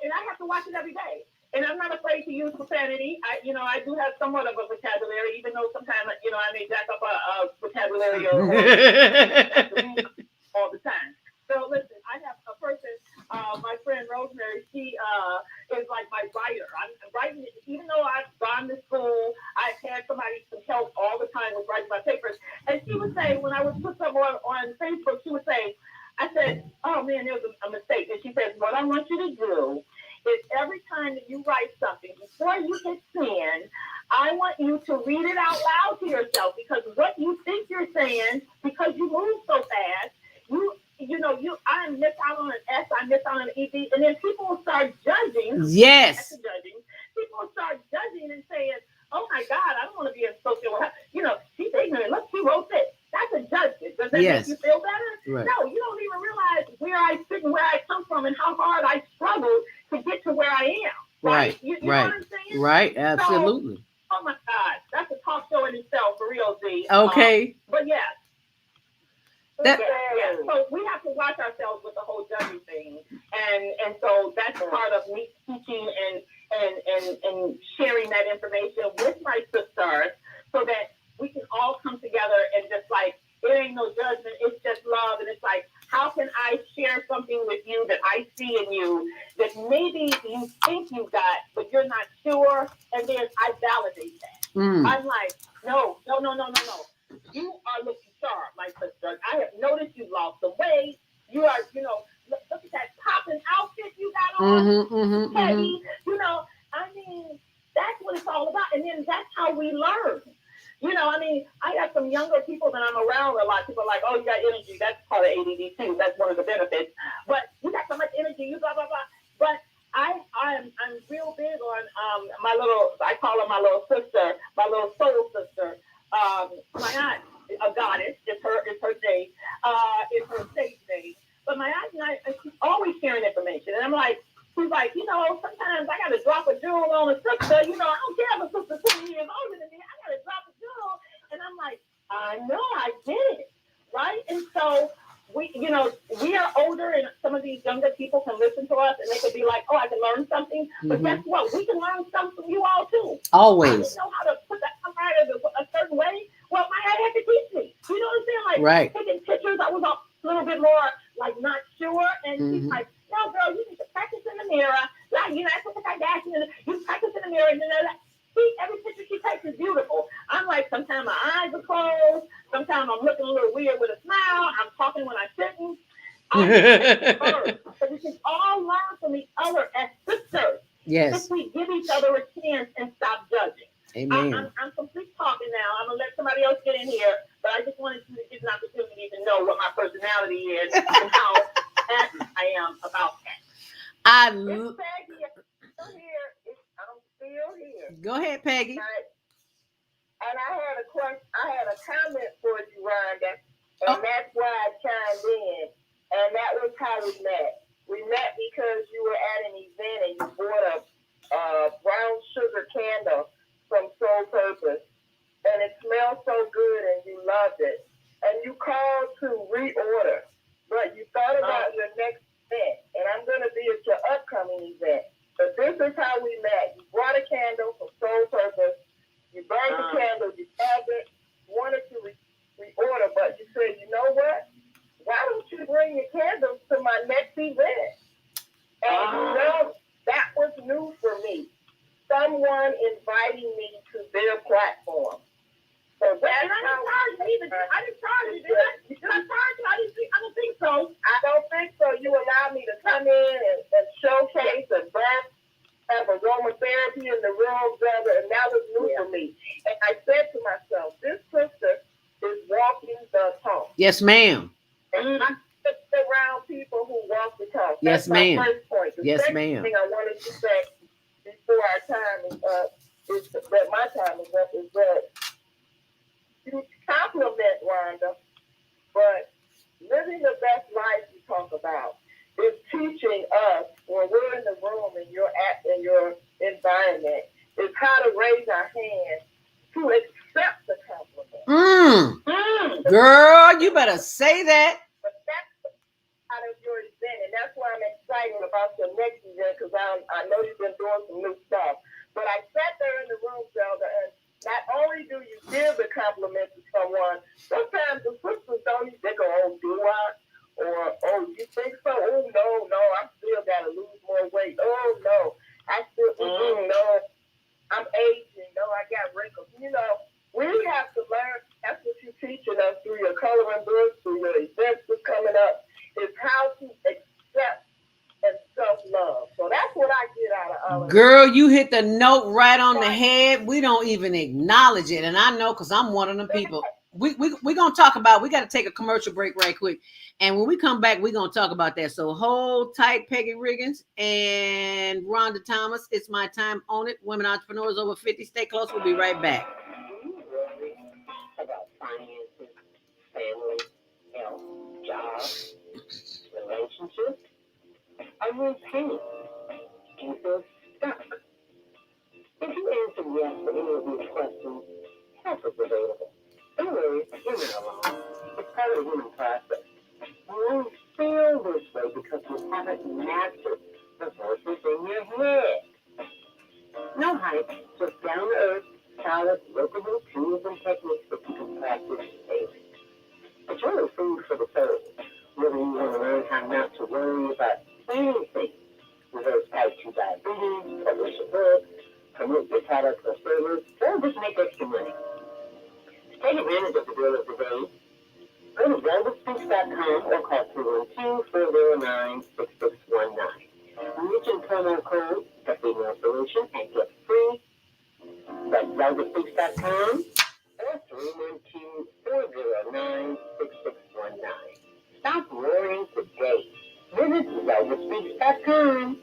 and I have to watch it every day. And I'm not afraid to use profanity. I do have somewhat of a vocabulary, even though sometimes, I may jack up a vocabulary all the time. So listen, I have a person, my friend Rosemary, she is like my writer. I'm writing it, even though I've gone to school, I've had somebody some help all the time with writing my papers. And she would say, when I would put something on Facebook, she would say, I said, oh man, there was a mistake. And she says, what I want you to do is every time that you write something, before you hit send, I want you to read it out loud to yourself, because what you think you're saying, because you move so fast, I miss out on an S, I miss out on an ED, and then people will start judging. Yes. People will start judging and saying, oh my God, I don't want to be associated with her. She's ignorant. Look, she wrote this. That's a judgment. Does that make you feel better? Right. No, you don't even realize where I sit and where I come from and how hard I struggled to get to where I am. Right. You know what I'm saying? Right. Absolutely. So, oh my God, that's a talk show in itself, for real, Z. Okay. But yes. So we have to watch ourselves with the whole judging thing, and so that's part of me teaching and sharing that information with my sisters, so that we can all come together and just like, there ain't no judgment, it's just love. And it's like, how can I share something with you that I see in you that maybe you think you got, but you're not sure, and then I validate that. I'm like, no. You are looking sharp, my sister. I have noticed you lost the weight. You are, look at that popping outfit you got on. Teddy, I mean, that's what it's all about. And then that's how we learn. I got some younger people that I'm around a lot. People are like, oh, you got energy. That's part of ADD too. That's one of the benefits. But you got so much energy, you blah, blah, blah. But I'm real big on my little, I call her my little sister, my little soul sister. My aunt, a goddess, it's her day, it's her stage day. But my aunt and I, she's always sharing information. And I'm like, she's like, sometimes I got to drop a jewel on a sister. I don't care if a sister's 20 years older than me. I got to drop a jewel. And I'm like, I know, I did it. Right? And so we are older, and some of these younger people can listen to us and they could be like, oh, I can learn something. But guess what? We can learn something from you all too. Always. I didn't know how to put that a certain way. Well, my aunt had to teach me. You know what I'm saying? Like, taking pictures, I was a little bit more like not sure. And she's like, no, girl, you need to practice in the mirror. Like, that's what I got. You practice in the mirror. And then see, every picture she takes is beautiful. I'm like, sometimes my eyes are closed. Sometimes I'm looking a little weird with a smile. I'm talking when I shouldn't. So we can all learn from each other as sisters. Yes. If we give each other a chance and stop judging. Amen. I'm complete talking now. I'm going to let somebody else get in here. But I just It's Peggy. I'm here. I'm still here. Go ahead, Peggy. And I had a question. I had a comment for you, Rhonda, and that's why I chimed in. And that was how we met. We met because you were at an event and you bought a brown sugar candle from Soul Purpose, and it smelled so good, and you loved it. And you called to reorder, but you thought about your next event, and I'm going to be at your upcoming event. But this is how we met. You brought a candle from Soul Purpose. You burned the candle. You loved it. Wanted to reorder, but you said, you know what? Why don't you bring your candles to my next event? And you know, that was new for me. Someone inviting me to their platform. So that's how I didn't charge you. Did I charge you? I don't think so. I don't think so. You allowed me to come in and showcase and have aromatherapy in the room, and that was new for me. And I said to myself, this sister is walking the talk. Yes, ma'am. And I sit around people who walk the talk. Yes, that's my ma'am. first point. The Yes, second ma'am. thing I wanted to say before our time is up, is that my time is up, is that you compliment Rhonda, but living the best life you talk about is teaching us when we're in the room and you're in your environment is how to raise our hands to accept the compliment. Girl, you better say that. But that's out of your event, and that's why I'm excited about your next event, because I know you've been doing some new stuff. But I sat there in the room, Zelda, and not only do you give the compliment to someone, sometimes the sisters don't even, they go, oh, do I? Or, oh, you think so? Oh, no, I still got to lose more weight. Oh, no, I still, no, I'm aging. No, I got wrinkles. You know, we have to learn. That's what you're teaching us through your coloring books, through your events that's coming up, is how to accept and self-love. So that's what I get out of all of Girl, you hit the note right on the head. We don't even acknowledge it. And I know, because I'm one of them people. We're going to talk about, we got to take a commercial break right quick. And when we come back, we're going to talk about that. So hold tight, Peggy Riggins and Rhonda Thomas. It's my time on it. Women entrepreneurs over 50. Stay close. We'll be right back. Do you worry about finances, family, health, jobs, relationships? Are you in pain? Do you feel stuck? If you answer yes to any of these questions, help is available. Don't worry, you're not alone. It's part of the human process. You only feel this way because you haven't mastered the voices in your head. No hype, just down-to-earth, solid, local tools and techniques that you can practice daily. It's really food for the soul. Whether you want to learn how not to worry about anything, reverse type 2 diabetes, publish a book, promote your product or service, or just make extra money. To take advantage of the deal of the day, go to ZeldaSpeaks.com or call 212-409-6619. Mention promo code The Female Solution and get free. That's ZeldaSpeaks.com or 312-409-6619. Stop worrying today. Visit ZeldaSpeaks.com.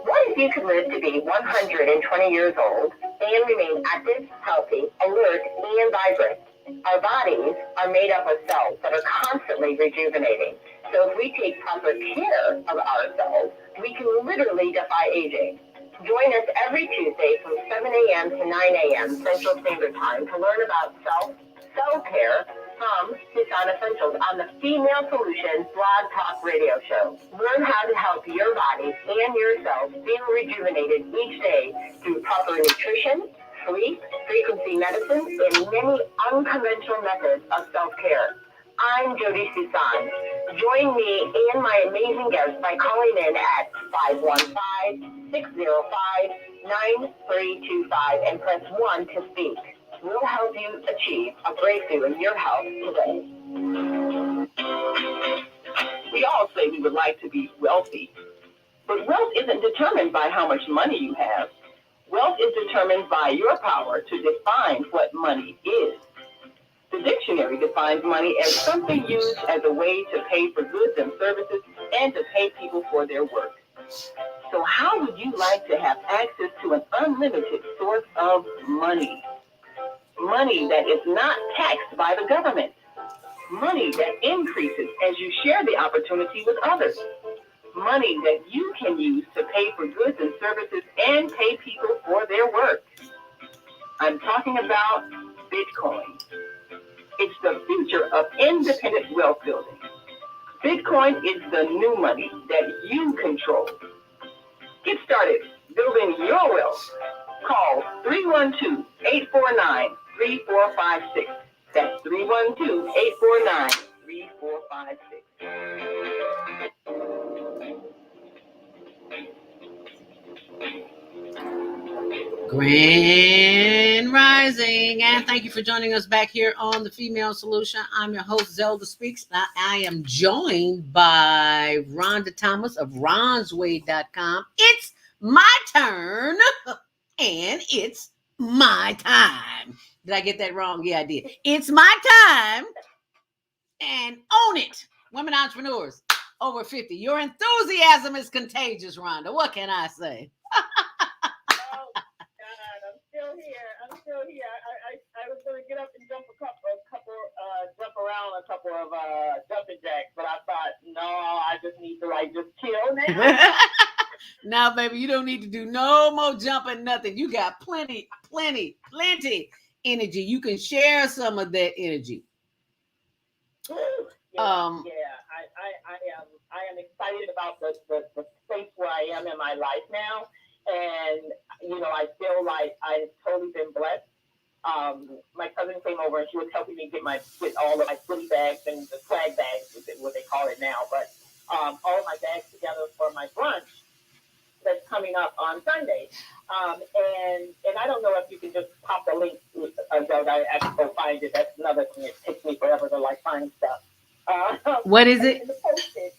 What if you could live to be 120 years old and remain active, healthy, alert, and vibrant? Our bodies are made up of cells that are constantly rejuvenating. So if we take proper care of ourselves, we can literally defy aging. Join us every Tuesday from 7 a.m. to 9 a.m. Central Standard Time to learn about self-care from Tucson Essentials on the Female Solution Blog Talk Radio Show. Learn how to help your body and yourself feel rejuvenated each day through proper nutrition, sleep, frequency medicine, and many unconventional methods of self-care. I'm Jody Susan. Join me and my amazing guests by calling in at 515-605-9325 and press 1 to speak. We'll help you achieve a breakthrough in your health today. We all say we would like to be wealthy, but wealth isn't determined by how much money you have. Wealth is determined by your power to define what money is. The dictionary defines money as something used as a way to pay for goods and services and to pay people for their work. So how would you like to have access to an unlimited source of money? Money that is not taxed by the government. Money that increases as you share the opportunity with others. Money that you can use to pay for goods and services and pay people for their work. I'm talking about Bitcoin. It's the future of independent wealth building. Bitcoin is the new money that you control. Get started building your wealth. Call 312-849-3456. That's 312-849-3456. Grand Rising, and thank you for joining us back here on the Female Solution. I'm your host, ZeldaSpeaks. I am joined by Rhonda Thomas of ronsway.com. It's my turn, and it's my time. Did I get that wrong? Yeah, I did. It's my time, and own it. Women entrepreneurs over 50. Your enthusiasm is contagious, Rhonda. What can I say? I'm still here. I was going to get up and jump around a couple of jumping jacks, but I thought, no, I just need to just chill now. Now, baby, you don't need to do no more jumping, nothing. You got plenty energy. You can share some of that energy. I am excited about the space where I am in my life now. And, I feel like I've totally been blessed. My cousin came over and she was helping me get all of my goodie bags and the swag bags, is what they call it now. But all of my bags together for my brunch that's coming up on Sunday. And I don't know if you can just pop the link. I have to go find it. That's another thing. It takes me forever to find stuff. What is it? The post-it.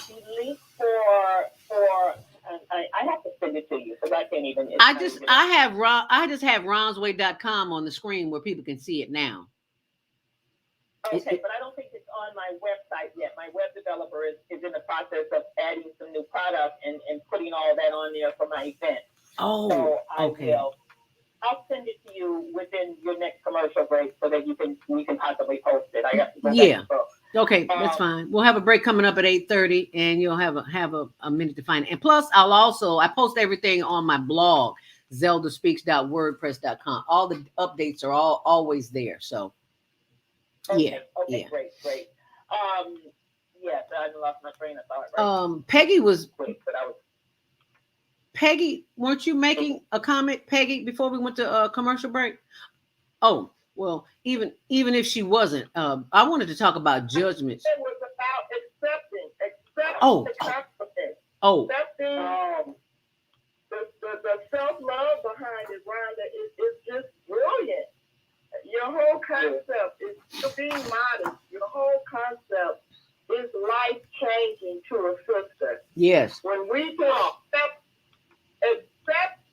The link for I have to send it to you because I can't even. I just have ronsway.com on the screen where people can see it now. Okay, but I don't think it's on my website yet. My web developer is in the process of adding some new product and putting all that on there for my event. Oh, so okay. I'll send it to you within your next commercial break so that you can possibly post it. I have to go yeah. back to book. Okay, that's fine. We'll have a break coming up at 8:30, and you'll have a minute to find it. And plus, I post everything on my blog, ZeldaSpeaks.wordpress.com. All the updates are always there. So, okay, yeah. Great. Yes, I lost my train of thought. Right? Peggy, weren't you making a comment, Peggy, before we went to commercial break? Oh. Well, even if she wasn't, I wanted to talk about judgments. It was about accepting the confidence. Accepting the self-love behind it, Rhonda, is just brilliant. Your whole concept is being modest. Your whole concept is life-changing to a sister. Yes. When we can accept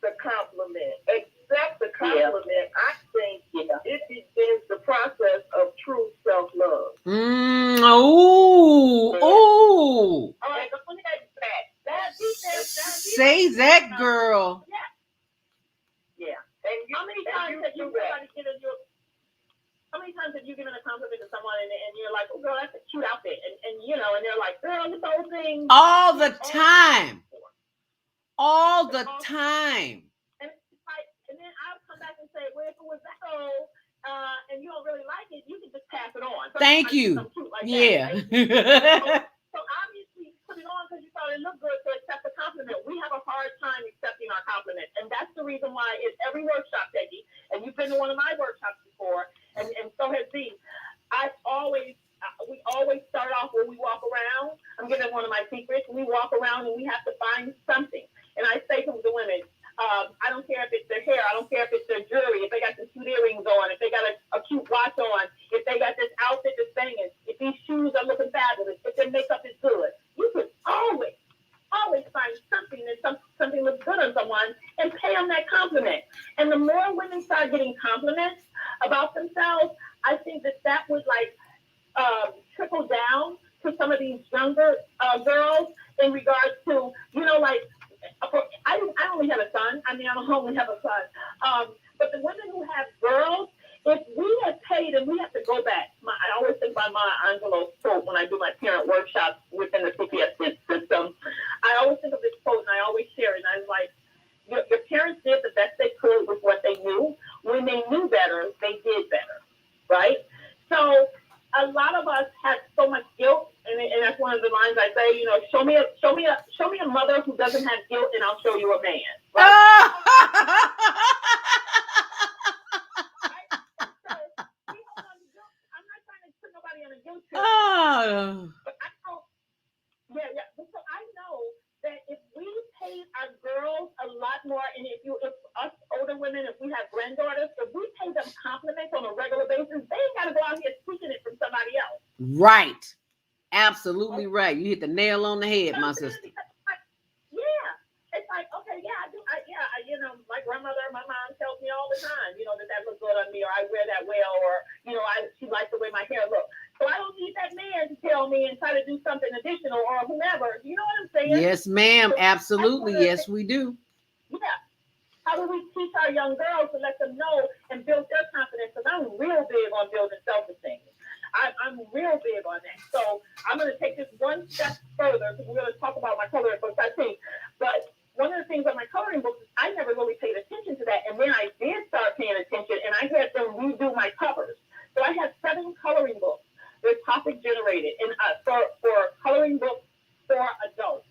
the compliment, I think it begins the process of true self-love. Ooh. All right, let me get back. Say that, girl. Yeah. And how many times have you given a compliment to someone and you're like, oh, girl, that's a cute outfit. And they're like, girl, this whole thing. All the time. All the time. And then I'll come back and say, well, if it was that and you don't really like it, you can just pass it on. Thank you. Yeah. So obviously, put it on because you thought it looked good to accept the compliment. We have a hard time accepting our compliments. And that's the reason why it's every workshop, Peggy, and you've been to one of my workshops before, and so has Z. We always start off when we walk around. I'm giving one of my secrets. We walk around and we have to find something. And I say to the women, I don't care if it's their hair. I don't care if it's their jewelry. If they got some cute earrings on. If they got a cute watch on. If they got this outfit that's banging. If these shoes are looking fabulous. If their makeup is good. You could always find something that something looks good on someone and pay them that compliment. And the more women start getting compliments about themselves, I think that would trickle down to some of these girls in regards to, like, I only have a son. I mean, I don't only have a son. But the women who have girls, if we had paid, and we have to go back. I always think about Maya Angelou's quote when I do my parent workshops within the CPS system. I always think of this quote, and I always share it. And I'm like, your parents did the best they could with what they knew. When they knew better, they did better, right? So a lot of us have so much guilt, and that's one of the lines I say. Show me a mother who doesn't have guilt, and I'll show you a man. Right? I'm not trying to put nobody on a guilt trip. But I know, yeah. So I know that if we paid our girls a lot more, and if us older women, if we have granddaughters, if we pay them compliments on a regular basis, they ain't got to go out here seeking it from somebody else. Right. Absolutely right. You hit the nail on the head, my sister. Yeah. It's like, okay, yeah, I do. My grandmother, my mom tells me all the time, that looks good on me, or I wear that well, or, she likes the way my hair looks. So I don't need that man to tell me and try to do something additional or whomever. You know what I'm saying? Yes, ma'am. Absolutely. Yes, we do. Yeah. How do we teach our young girls to let them know and build their confidence? Because I'm real big on building self-esteem. I'm real big on that. So I'm going to take this one step further, because we're going to talk about my coloring books, I think. But one of the things on my coloring books is I never really paid attention to that. And when I did start paying attention, and I had them redo my covers. So I have 7 coloring books. They're topic generated, and for coloring books for adults.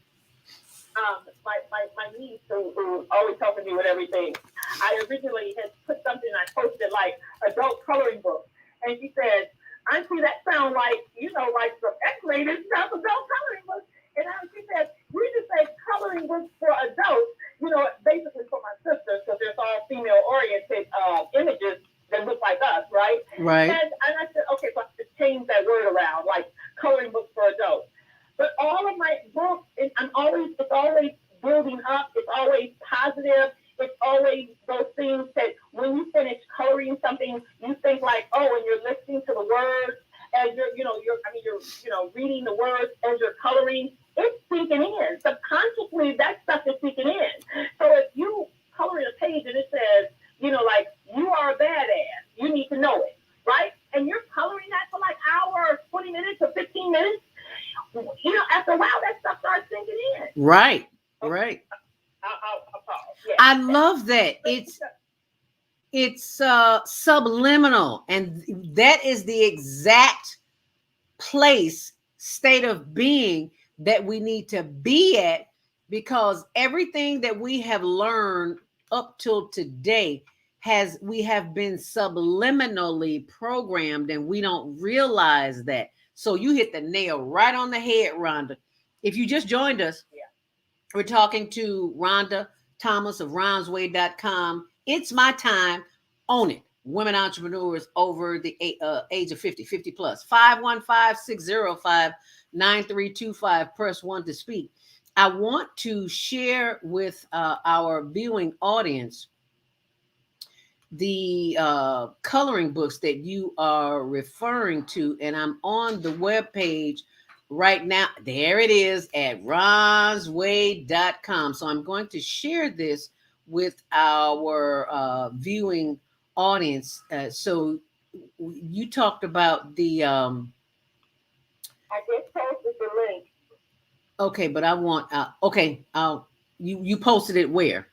My niece, who's always helping me with everything, I originally had put something, I posted like adult coloring book, and she said, "Auntie, that sounds like like some X-rated stuff, adult coloring books." And she said, "We just say coloring books for adults, basically for my sisters, because there's all female-oriented images that look like us, right?" Right. And I said, okay, so I have to change that word around, like coloring books for adults. But all of my books, it's always building up. It's always positive. It's always those things that when you finish coloring something, you think like, oh, and you're listening to the words as you're reading the words as you're coloring. It's sinking in. Subconsciously, that stuff is sinking in. So if you color a page and it says, like, you are a badass, you need to know it, right? And you're coloring that for like an hour or 20 minutes or 15 minutes. After a while, that stuff starts sinking in. Right. Okay. Right. I'll pause. Yeah. I love that. It's subliminal, and that is the exact state of being that we need to be at, because everything that we have learned up till today we have been subliminally programmed, and we don't realize that. So you hit the nail right on the head, Rhonda. If you just joined us, we're talking to Rhonda Thomas of RonsWay.com. It's my time. Own it. Women entrepreneurs over the age of 50 plus. 515-605-9325. Press 1 to speak. I want to share with our viewing audience the coloring books that you are referring to, and I'm on the webpage right now. There it is at RonsWay.com. So I'm going to share this with our viewing audience. So you talked about the I just posted the link. Okay, but I want you posted it where?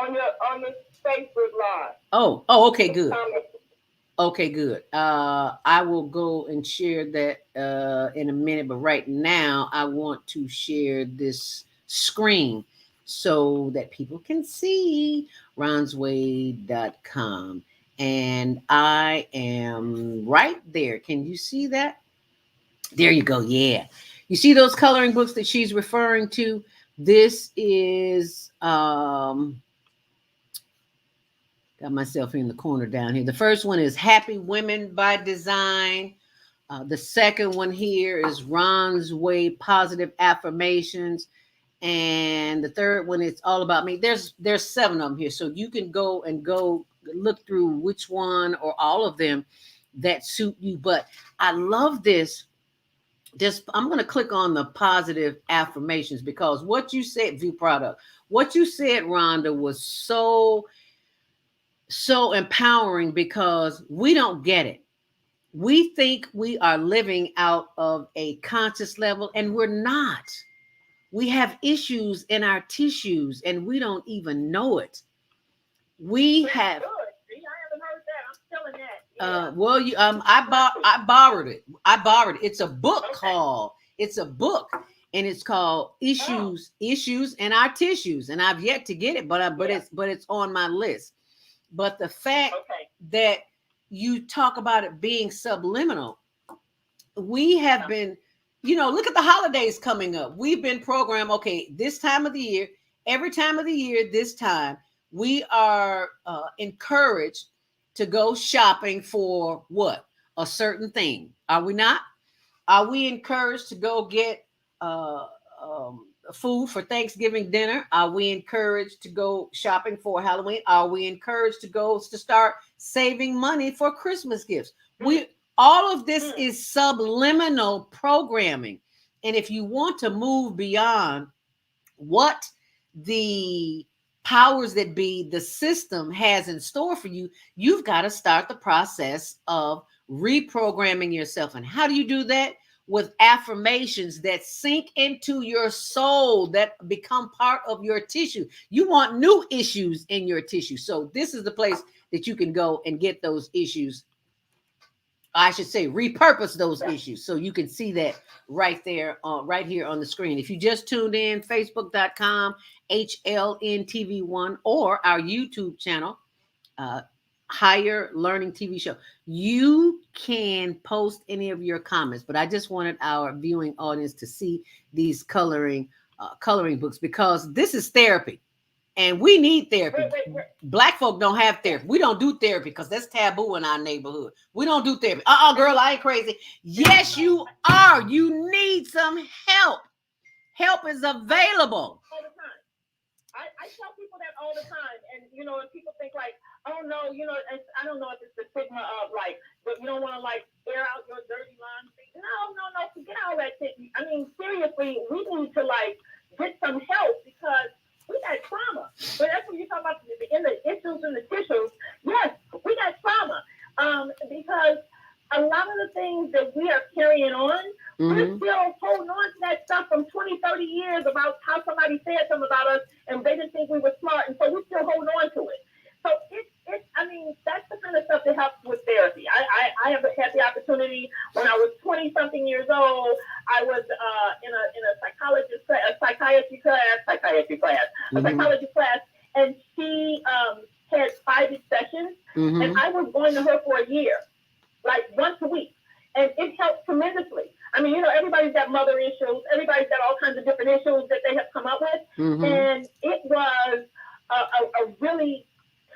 On your Facebook Live. Oh, okay, good. Okay, good. I will go and share that in a minute, but right now I want to share this screen so that people can see RonsWay.com. And I am right there. Can you see that? There you go. Yeah. You see those coloring books that she's referring to? This is got myself in the corner down here. The first one is Happy Women by Design. The second one here is Ron's Way Positive Affirmations. And the third one is All About Me. There's 7 of them here. So you can go look through which one or all of them that suit you. But I love this Just I'm going to click on the positive affirmations because what you said, view product, what you said, Rhonda, was so empowering because we don't get it. We think we are living out of a conscious level, and we're not. We have issues in our tissues, and we don't even know it. We That's have. good. See, I haven't heard that. I'm feeling that. Yeah. Well, I borrowed it. I borrowed it. It's a book Okay. called. It's a book, and it's called Issues in Our Tissues. And I've yet to get it, but it's on my list. But the fact that you talk about it being subliminal, we have been, look at the holidays coming up. We've been programmed. Okay, this time of the year, every time of the year, this time we are encouraged to go shopping for what? A certain thing. Are we not? Are we encouraged to go get food for Thanksgiving dinner? Are we encouraged to go shopping for Halloween? Are we encouraged to start saving money for Christmas gifts? All of this is subliminal programming. And if you want to move beyond what the powers that be, the system has in store for you, you've got to start the process of reprogramming yourself. And how do you do that? With affirmations that sink into your soul, that become part of your tissue. You want new issues in your tissue. So this is the place that you can go and get those issues. I should say repurpose those issues. So you can see that right there, right here on the screen. If you just tuned in, facebook.com, HLNTV1, or our YouTube channel, Higher Learning TV Show. You can post any of your comments, but I just wanted our viewing audience to see these coloring books because this is therapy. And we need therapy. Black folk don't have therapy. We don't do therapy because that's taboo in our neighborhood. We don't do therapy. Girl, I ain't crazy. Yes, you are. You need some help. Help is available. All the time. I tell people that all the time. And, and people think like, oh, no, I don't know if it's the stigma of like, but you don't want to like air out your dirty laundry. No, forget all that shit. I mean, seriously, we need to like get some help because we got trauma. But that's when you talk about the issues in the tissues. Yes, we got trauma. Because a lot of the things that we are carrying on, we're still holding on to that stuff from 20, 30 years about how somebody said something about us and they didn't think we were smart. And so we're still holding on to it. So that's the kind of stuff that helps with therapy. I have had the opportunity when I was 20-something years old. I was in a psychology class, and she had 5 sessions, and I was going to her for a year, like once a week, and it helped tremendously. I mean, everybody's got mother issues, everybody's got all kinds of different issues that they have come up with, and it was a really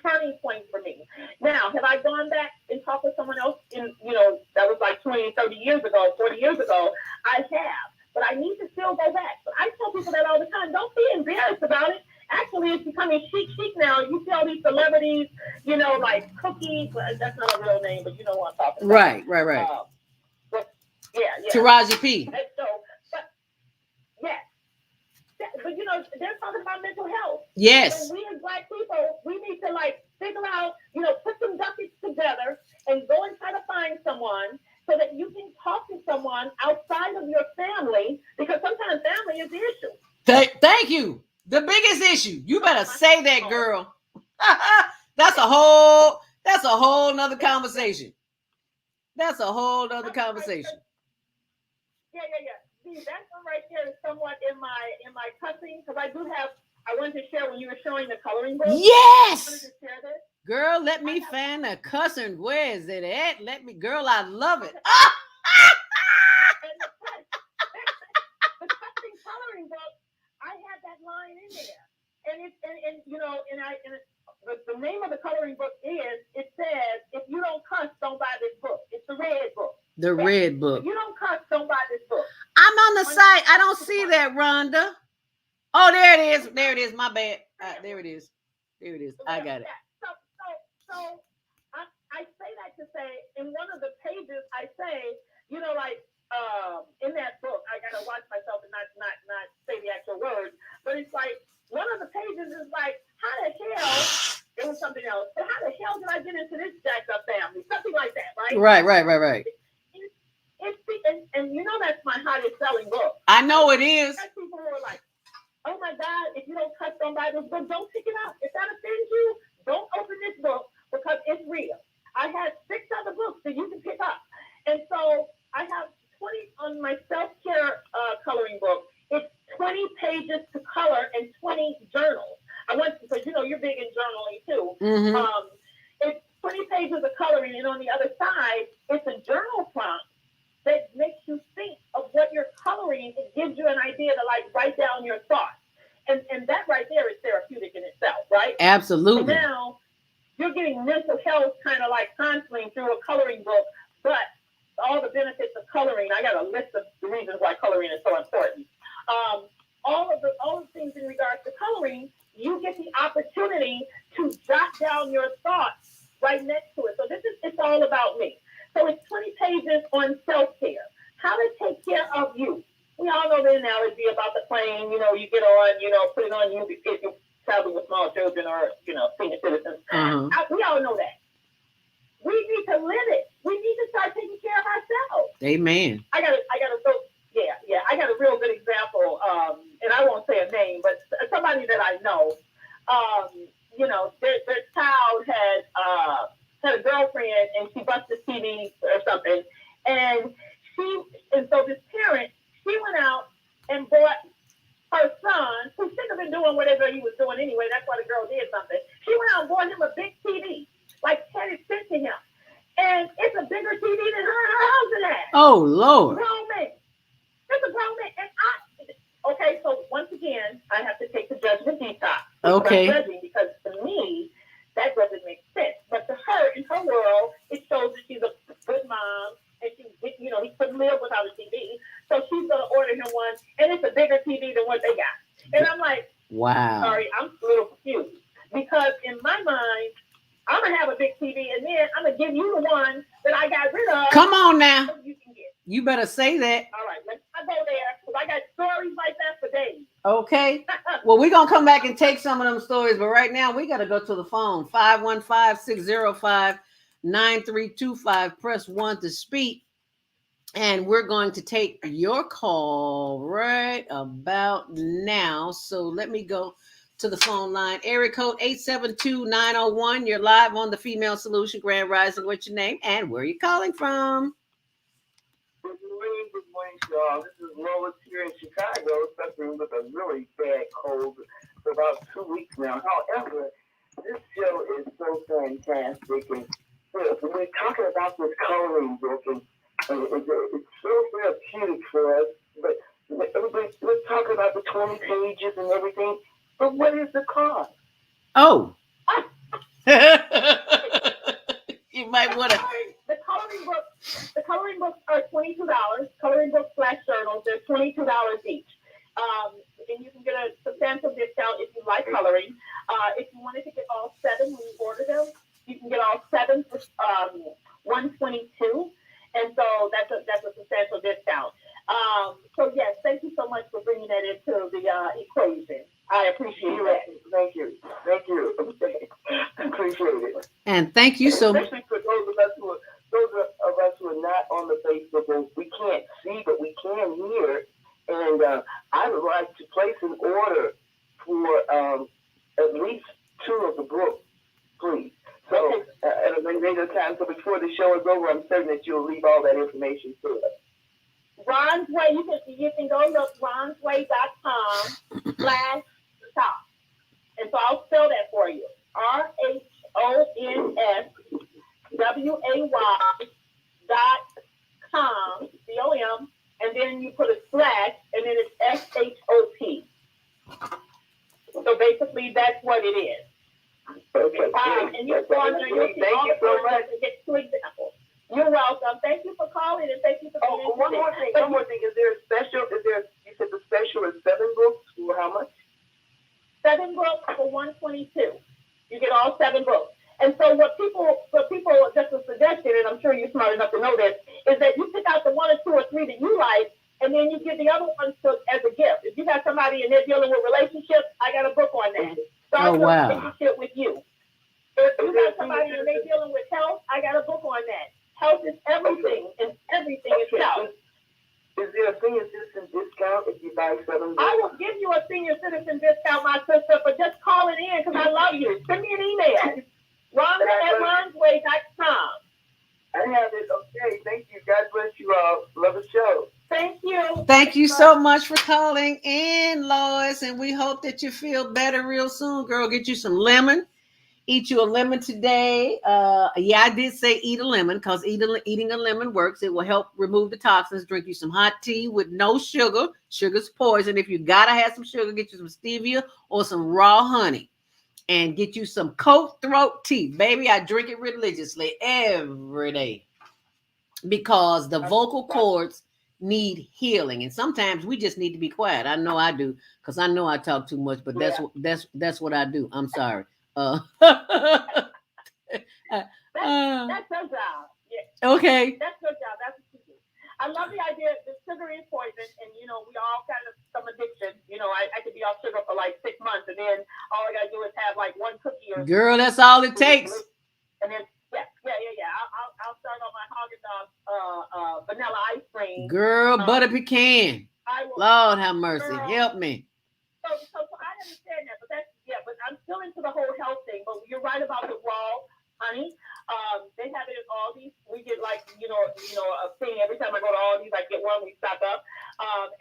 turning point for me. Now, have I gone back and talked with someone else that was like 20, 30 years ago, 40 years ago? I have, but I need to still go back. But I tell people that all the time. Don't be embarrassed about it. Actually, it's becoming chic now. You see all these celebrities, like Cookie, that's not a real name, but you know what I'm talking about. Right. Yeah. Taraji P. And so, but they're talking about mental health. Yes. So we as Black people, we need to like figure out, put some ducats together and go and try to find someone so that you can talk to someone outside of your family, because sometimes family is the issue. Thank you. The biggest issue. You better say that, girl. That's a whole nother conversation. That's a whole nother conversation. Yeah. See, that one right there is somewhat in my cussing, because I wanted to share when you were showing the coloring book. Yes. I wanted to share this. Girl, let me find the cussing. Where is it at? Girl, I love it. The cussing coloring book, I had that line in there, the name of the coloring book it says, if you don't cuss, don't buy this book. It's the red book. The red book. If you don't cuss, don't buy this book. I'm on the site. I don't see that, Rhonda. Oh, there it is. There it is. My bad. There it is. I got it. So I say that to say, in one of the pages, I say, like, in that book, I gotta watch myself and not say the actual words, but it's like one of the pages is like, how the hell? It was something else. But how the hell did I get into this jacked up family? Something like that, right? Right. And you know that's my hottest selling book. I know it is. People who are like, oh my God, if you don't touch on Bible book, don't pick it up. If that offends you, don't open this book because it's real. I had 6 other books that you can pick up. And so I have 20 on my self-care coloring book. It's 20 pages to color and 20 journals. I want because you're big in journaling too. Mm-hmm. It's 20 pages of coloring, and on the other side, it's a journal prompt that makes you think of what you're coloring. It gives you an idea to like write down your thoughts, and that right there is therapeutic in itself, right? Absolutely. And now you're getting mental health kind of like counseling through a coloring book, but all the benefits of coloring. I got a list of the reasons why coloring is so important. All of the things in regards to coloring, you get the opportunity to jot down your thoughts right next to it. So it's all about me. So it's 20 pages on self-care, how to take care of you. We all know the analogy about the plane. You get on, put it on you if you travel with small children or senior citizens. We all know that. We need to live it. We need to start taking care of ourselves. Amen. I got a real good example, and I won't say a name, but somebody that I know, their child had a girlfriend and she busted TV or something, and so this parent, she went out and bought her son, who shouldn't have been doing whatever he was doing anyway. That's why the girl did something. She went out and bought him a big TV, like had it sent to him. And it's a bigger TV than her and her husband had. Oh, Lord. Grown man. It's a grown man. And okay, so once again, I have to take the judgment detox. Okay. I'm judging because to me, that doesn't make sense. But to her, in her world, it shows that she's a good mom. And he couldn't live without a TV. So she's going to order him one. And it's a bigger TV than what they got. And I'm like, wow. Sorry, I'm a little confused. Because in my mind, I'm going to have a big TV, and then I'm going to give you the one that I got rid of. Come on now. So you can get. You better say that. All right, let's not go there, because I got stories like that for days. Okay. Well, we're going to come back and take some of them stories, but right now we got to go to the phone. 515-605-9325. Press 1 to speak. And we're going to take your call right about now. So let me go to the phone line. Area code 872-901. You're live on the Female Solution Grand Rising. What's your name and where are you calling from? Good morning, y'all. This is Lois here in Chicago, suffering with a really bad cold for about 2 weeks now. However, this show is so fantastic, and we're talking about this coloring book, and it's so therapeutic for us. But we're talking about the 20 pages and everything. But what is the cost? Oh. You might want to. The coloring books are $22. Coloring books / journals, they're $22 each. And you can get a substantial discount if you like coloring. If you wanted to get all 7 when you order them, you can get all 7 for $122. And so that's a substantial discount. So yes, thank you so much for bringing that into the equation. I appreciate that. Thank you. I appreciate it. And thank you so much. Especially for those of us who are not on the Facebook, and we can't see, but we can hear. And I would like to place an order for at least 2 of the books, please. So at a later time, so before the show is over, I'm certain that you'll leave all that information to us. Ron's Way, you can go look ronsway.com/shop. And so I'll spell that for you. RHONSWAY.com, COM, and then you put a / and then it's SHOP. So basically that's what it is. Okay. And you'll go under, you'll see all the so much. and get 2 examples. You're welcome. Thank you for calling and thank you for being one more thing. Is there a special? You said the special is 7 books for how much? 7 books for $122. You get all 7 books. And so what people just a suggestion, and I'm sure you're smart enough to know this, is that you pick out the 1 or 2 or 3 that you as a gift. If you got somebody and they're dealing with relationships, I got a book on that. Start a relationship with you. If you got somebody and they're dealing with health, I got a book on that. Health is everything, and everything is health. Is there a senior citizen discount if you buy 7 books? I will give you a senior citizen discount, my sister, for just calling in because I love you. Send me an email. Rhonda@RhondaWay.com. I have it. Okay, thank you. God bless you all. Love the show. Thank you. Thank you so much for calling in, Lois, and we hope that you feel better real soon, girl. Get you some lemon. Eat you a lemon today. Yeah, I did say eat a lemon because eating a lemon works. It will help remove the toxins. Drink you some hot tea with no sugar. Sugar's poison. If you gotta have some sugar, get you some stevia or some raw honey. And get you some cold throat tea. Baby, I drink it religiously every day because the vocal cords need healing. And sometimes we just need to be quiet. I know I do because I know I talk too much, but that's what I do. I'm sorry. That's your job. Yeah. Okay. That's your job. That's what you do. I love the idea that sugar is poison, and we all kind of some addiction. I could be off sugar for like 6 months, and then all I gotta do is have like one cookie or girl. That's all it takes. And then I'll start on my Haagen-Dazs vanilla ice cream. Girl, butter pecan. Lord have mercy, help me. So I understand that, but but I'm still into the whole health thing. But you're right about the raw honey. They have it in Aldi's. We get like a thing every time I go to Aldi's. I get one. We stock up.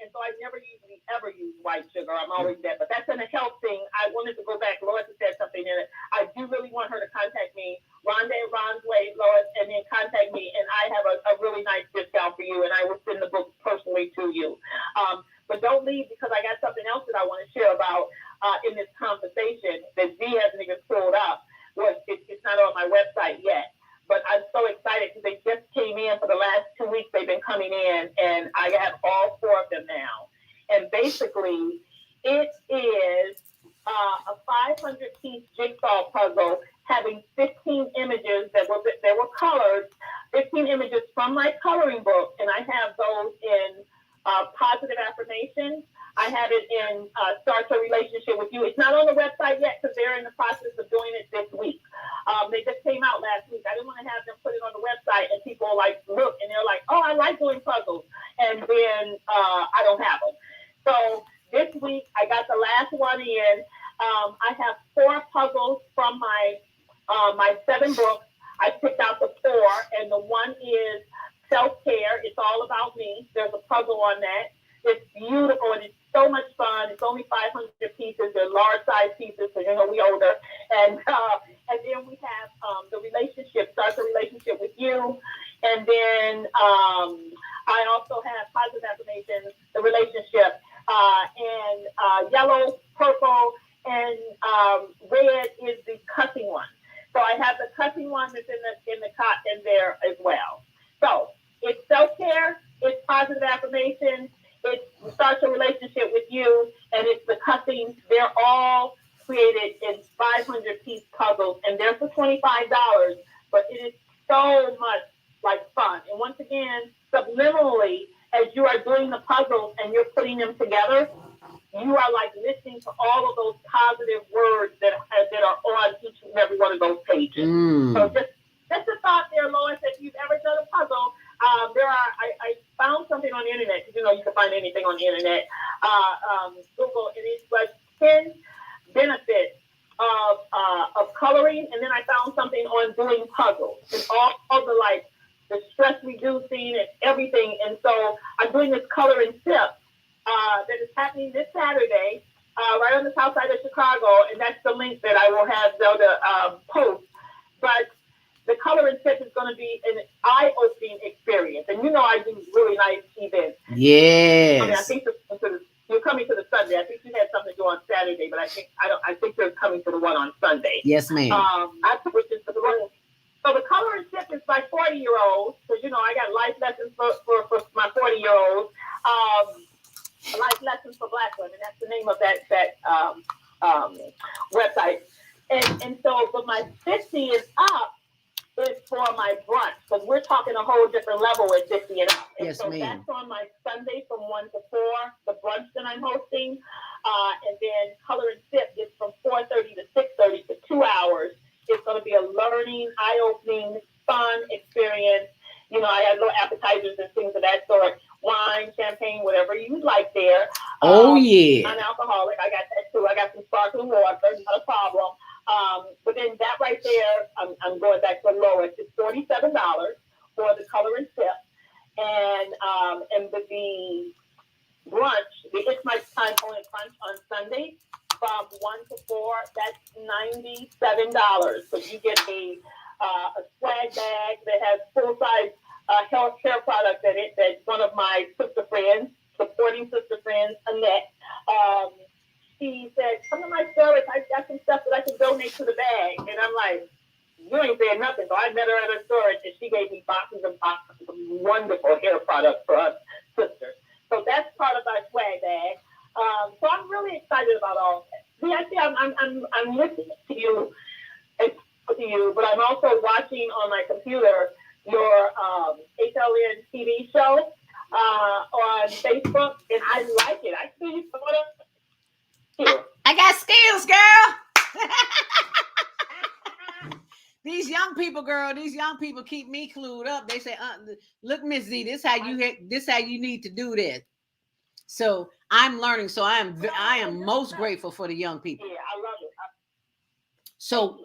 And so I never usually ever use white sugar. I'm always that. But that's in a health thing. I wanted to go back. Lois has said something in it. I do really want her to contact me, Rhonda at Ron's Way, Lois, and then contact me, and I have a really nice discount for you, and I will send the book personally to you. But don't leave because I got something else that I want to share about in this conversation that Z hasn't even pulled up. It's not on my website yet. But I'm so excited because they just came in for the last 2 weeks. They've been coming in, and I have all 4 of them now. And basically, it is a 500-piece jigsaw puzzle having 15 images that were colored, 15 images from my coloring book, and I have those in positive affirmations. I have it in Start Your Relationship with You. It's not on the website yet because they're in the process of doing it this week. They just came out last week. I didn't want to have them put it on the website and people look and they're like, oh, I like doing puzzles. And then I don't have them. So this week I got the last one in. I have 4 puzzles from my 7 books. I picked out the 4, and the one is self-care. It's all about me. There's a puzzle on that. It's beautiful and it's so much fun. It's only 500 pieces. They're large size pieces, so we older. And then we have the relationship, Start the Relationship with You. And then I also have positive affirmations, the relationship, and yellow, purple, and red is the cussing one. So I have the cussing one that's in the cotton there as well. So it's self-care, it's positive affirmations, it's Start Your Relationship with You, and it's the cussing. They're all created in 500-piece puzzles, and they're for $25, but it is so much fun. And once again, subliminally, as you are doing the puzzles and you're putting them together, you are listening to all of those positive words that are on each and every one of those pages. So just a thought there, Lois, if you've ever done a puzzle, I found something on the internet, because you can find anything on the internet. Google, and it's 10 benefits of coloring, and then I found something on doing puzzles. It's all the stress reducing and everything. And so I'm doing this color and sip that is happening this Saturday, right on the south side of Chicago, and that's the link that I will have Zelda post. But the color and sip is going to be an eye-opening experience, and I do really nice events. Yes. I think you're coming to the Sunday. I think you had something to do on Saturday, but I think you're coming to the one on Sunday. Yes, ma'am. Which is the room. So the color and sip is by 40-year-olds, because I got life lessons for my 40-year-olds. Life Lessons for Black Women. That's the name of that website. And so, but my 50 is up is for my brunch, because we're talking a whole different level at 50 and up. And Yes, so ma'am. that's on my Sunday from 1 to 4, the brunch that I'm hosting. And then Color and Sip is from 4:30 to 6:30 for 2 hours. It's going to be a learning, eye-opening, fun experience. You know, I have little appetizers and things of that sort. Wine, champagne, whatever you like there. Oh, yeah. Non-alcoholic, I got that too. I got some sparkling water, not a problem. But then that right there, I'm going back to the lowest. It's $47 for the Color and Sip. And with the brunch, the It's My Time Only Brunch on Sunday from 1 to 4, that's $97. So you get a swag bag that has full-size hair product in it that one of my sister friends, supporting sister friends, Annette, she said, come to my store, I got some stuff that I can donate to the bag. And I'm like, you ain't saying nothing. So I met her at her storage and she gave me boxes and boxes of wonderful hair products for us sisters. So that's part of our swag bag. So I'm really excited about all of that. See, I see I'm listening to you, but I'm also watching on my computer your HLN TV show on Facebook, and I like it. I see you I got skills, girl. These young people, girl, these young people keep me clued up. They say, look, Miss Z, this how you need to do this. So I'm learning. So I am most grateful for the young people. Yeah, I love it. So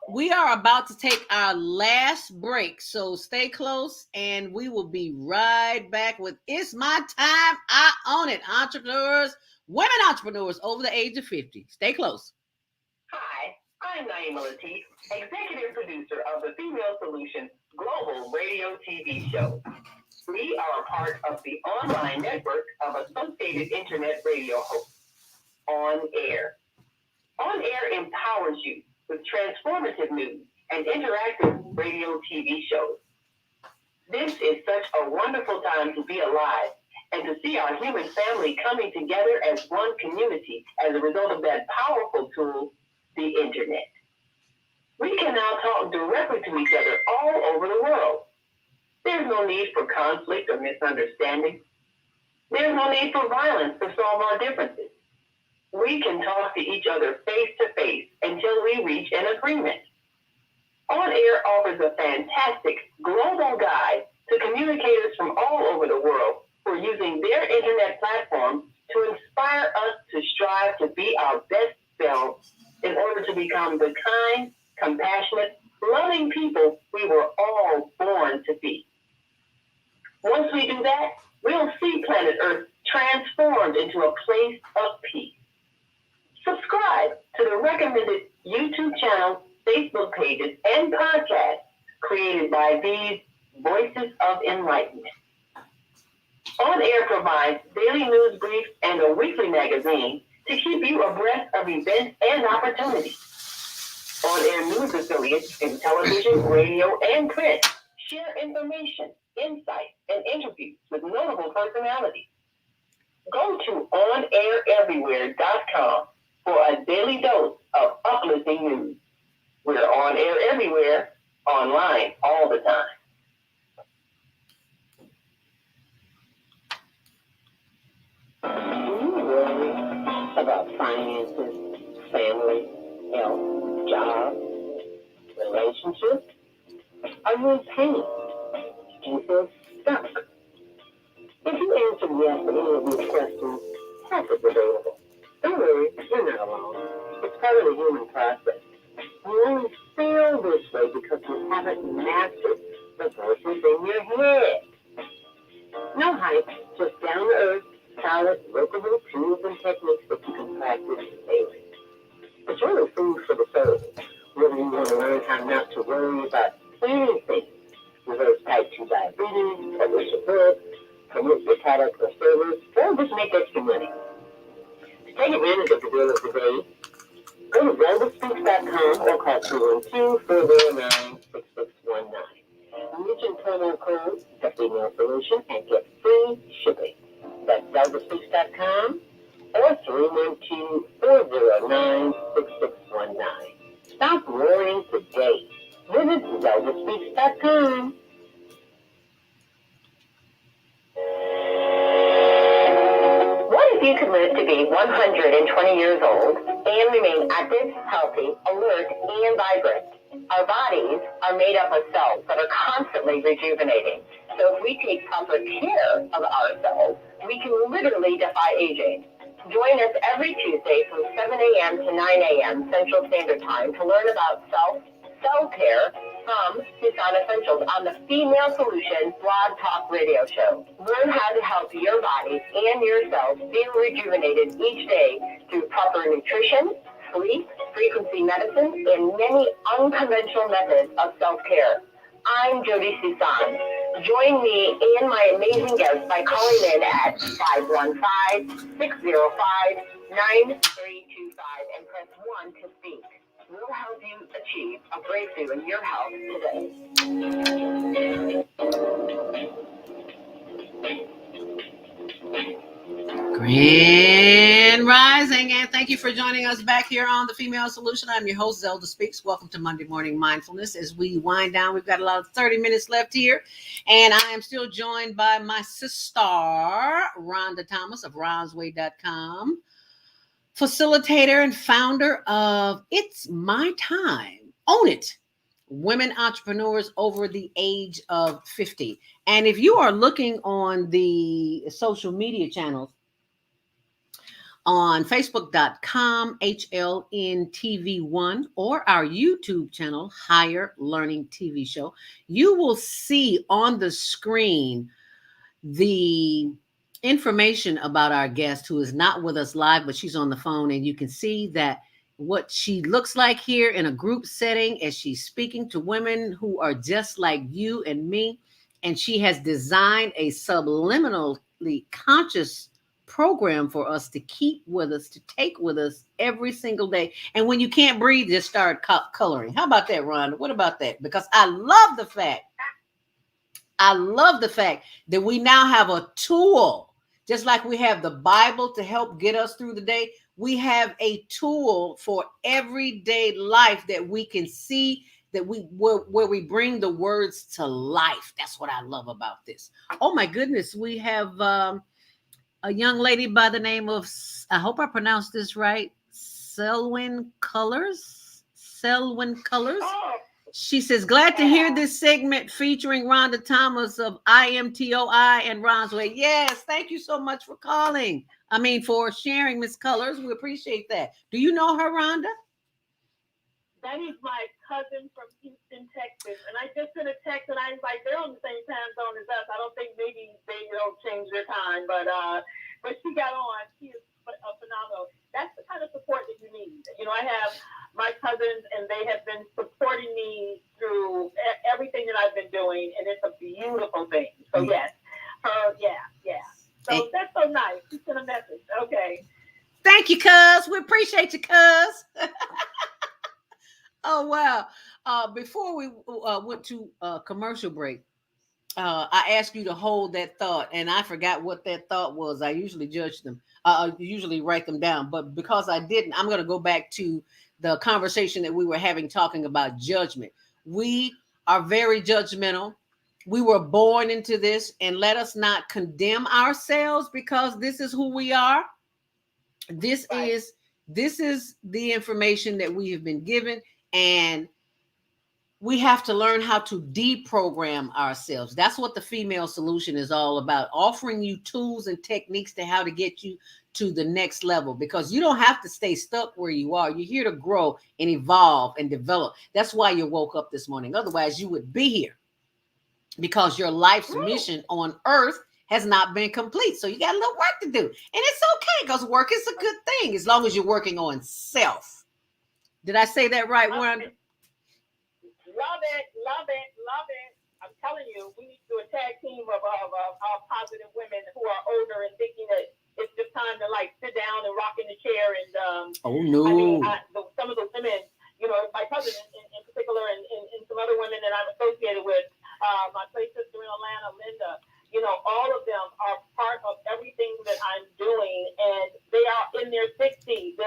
we are about to take our last break. So stay close and we will be right back with It's My Time, I Own It. Entrepreneurs, women entrepreneurs over the age of 50. Stay close. Hi, I'm Naima Latif, executive producer of the Female Solution Global Radio TV show. We are a part of the online network of Associated Internet Radio hosts, On Air. On Air empowers you with transformative news and interactive radio TV shows. This is such a wonderful time to be alive and to see our human family coming together as one community as a result of that powerful tool, the internet. We can now talk directly to each other all over the world. There's no need for conflict or misunderstanding. There's no need for violence to solve our differences. We can talk to each other face to face until we reach an agreement. On Air offers a fantastic global guide to communicators from all over the world who are using their internet platform to inspire us to strive to be our best selves in order to become the kind, compassionate, loving people we were all born to be. Once we do that, we'll see planet Earth transformed into a place of peace. Subscribe to the recommended YouTube channels, Facebook pages, and podcasts created by these Voices of Enlightenment. On Air provides daily news briefs and a weekly magazine to keep you abreast of events and opportunities. On Air news affiliates in television, radio, and print share information, insights, and interviews with notable personalities. Go to OnAirEverywhere.com for a daily dose of uplifting news. We're on air everywhere, online all the time. Do you worry about finances, family, health, job, relationships? Are you in pain? Do you feel stuck? If you answer yes to any of these questions, help is available. Don't worry, you're not alone. It's part of the human process. You only feel this way because you haven't mastered the voices in your head. No hype, just down-to-earth, solid, workable tools and techniques that you can practice daily. It's really food for the soul. Whether you want to learn how not to worry about anything, reverse type 2 diabetes, publish a book, promote your product or service, or just make extra money. To take advantage of the deal of the day, go to ZeldaSpeaks.com or call 212-409-6619. Mention promo code The Female Solution and get free shipping. That's ZeldaSpeaks.com or 312-409-6619. Stop worrying today Visit ZeldaSpeaks.com. What if you could live to be 120 years old and remain active, healthy, alert, and vibrant? Our bodies are made up of cells that are constantly rejuvenating. So if we take proper care of ourselves, we can literally defy aging. Join us every Tuesday from 7 a.m. to 9 a.m. Central Standard Time to learn about self-care from Tucson Essentials on the Female Solution Blog Talk Radio Show. Learn how to help your body and yourself feel rejuvenated each day through proper nutrition, sleep, frequency medicine, and many unconventional methods of self-care. I'm Jody Susan. Join me and my amazing guests by calling in at 515-605-9325 and press 1 to speak. We'll help you achieve a breakthrough in your health today. Grand Rising, and thank you for joining us back here on the Female Solution. I'm your host, Speaks. Welcome to Monday Morning Mindfulness. As we wind down, we've got about 30 minutes left here, and I am still joined by my sister, Rhonda Thomas of RonsWay.com, facilitator and founder of It's My Time, Own It, Women Entrepreneurs Over the Age of 50. And if you are looking on the social media channels, on Facebook.com, HLNTV1, or our YouTube channel, Higher Learning TV Show, you will see on the screen the information about our guest who is not with us live, but she's on the phone, and you can see that what she looks like here in a group setting as she's speaking to women who are just like you and me, and she has designed a subliminally conscious program for us to keep with us, to take with us every single day. And when you can't breathe, just start coloring. How about that, Rhonda? What about that? Because I love the fact that we now have a tool, just like we have the Bible to help get us through the day. We have a tool for everyday life that we can see, that where we bring the words to life. That's what I love about this. Oh my goodness, we have a young lady by the name of, I hope I pronounced this right, Selwyn Colors. Oh. She says, glad to hear this segment featuring Rhonda Thomas of IMTOI and Ron's Way. Yes, thank you so much for calling. For sharing, Miss Colors. We appreciate that. Do you know her, Rhonda? That is my cousin from Houston, Texas. And I just sent a text, and I was like, they're on the same time zone as us. I don't think maybe they don't change their time, but she got on. She is phenomenal. That's the kind of support that you need. I have my cousins, and they have been supporting me through everything that I've been doing, and it's a beautiful thing. So yes, yeah. So that's so nice. She sent a message. Okay. Thank you, cuz. We appreciate you, cuz. Oh, wow. Before we went to commercial break, I asked you to hold that thought, and I forgot what that thought was. I usually judge them. I usually write them down, but because I didn't, I'm going to go back to the conversation that we were having talking about judgment. We are very judgmental. We were born into this, and let us not condemn ourselves because this is who we are. This is the information that we have been given, and we have to learn how to deprogram ourselves. That's what the Female Solution is all about, offering you tools and techniques to how to get you to the next level, because you don't have to stay stuck where you are. You're here to grow and evolve and develop. That's why you woke up this morning. Otherwise, you would be here because your life's mission on earth has not been complete. So you got a little work to do. And it's okay, because work is a good thing as long as you're working on self. Did I say that right, Rhonda? Love it. I'm telling you, we need to do a tag team of positive women who are older and thinking that it's just time to sit down and rock in the chair. And oh no, some of the women, my cousin in particular, and some other women that I'm associated with, my play sister in Atlanta, Linda. All of them are part of everything that I'm doing, and they are in their 60s,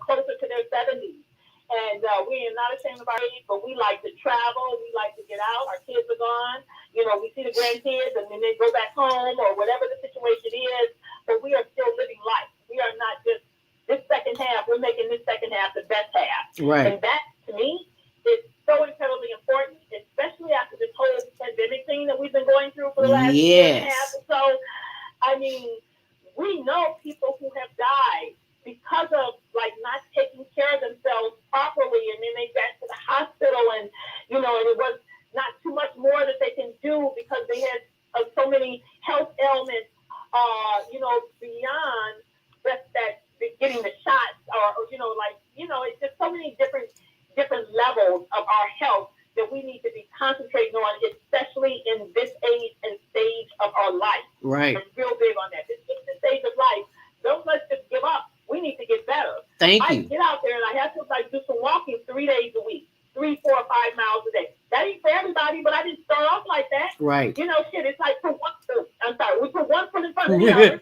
closer to their 70s. And we are not ashamed of our age, but we like to travel. We like to get out. Our kids are gone. We see the grandkids and then they go back home or whatever the situation is. But we are still living life. We are not just this second half. We're making this second half the best half. Right. And that, to me, is so incredibly important, especially after this whole pandemic thing that we've been going through for the last year and a half or so. I mean, we know people who have died because of not taking care of themselves properly, and then they got to the hospital, and and it was not too much more that they can do because they had so many health ailments, beyond just that getting the shots, or it's just so many different levels of our health that we need to be concentrating on, especially in this age and stage of our life. Right. I'm real big on that. This is the stage of life. Don't let's just give up. We need to get better. Thank you. I get out there and I have to do some walking 3 days a week, 3, 4, 5 miles a day. That ain't for everybody, but I didn't start off like that. Right. It's like we put one foot in front of the other.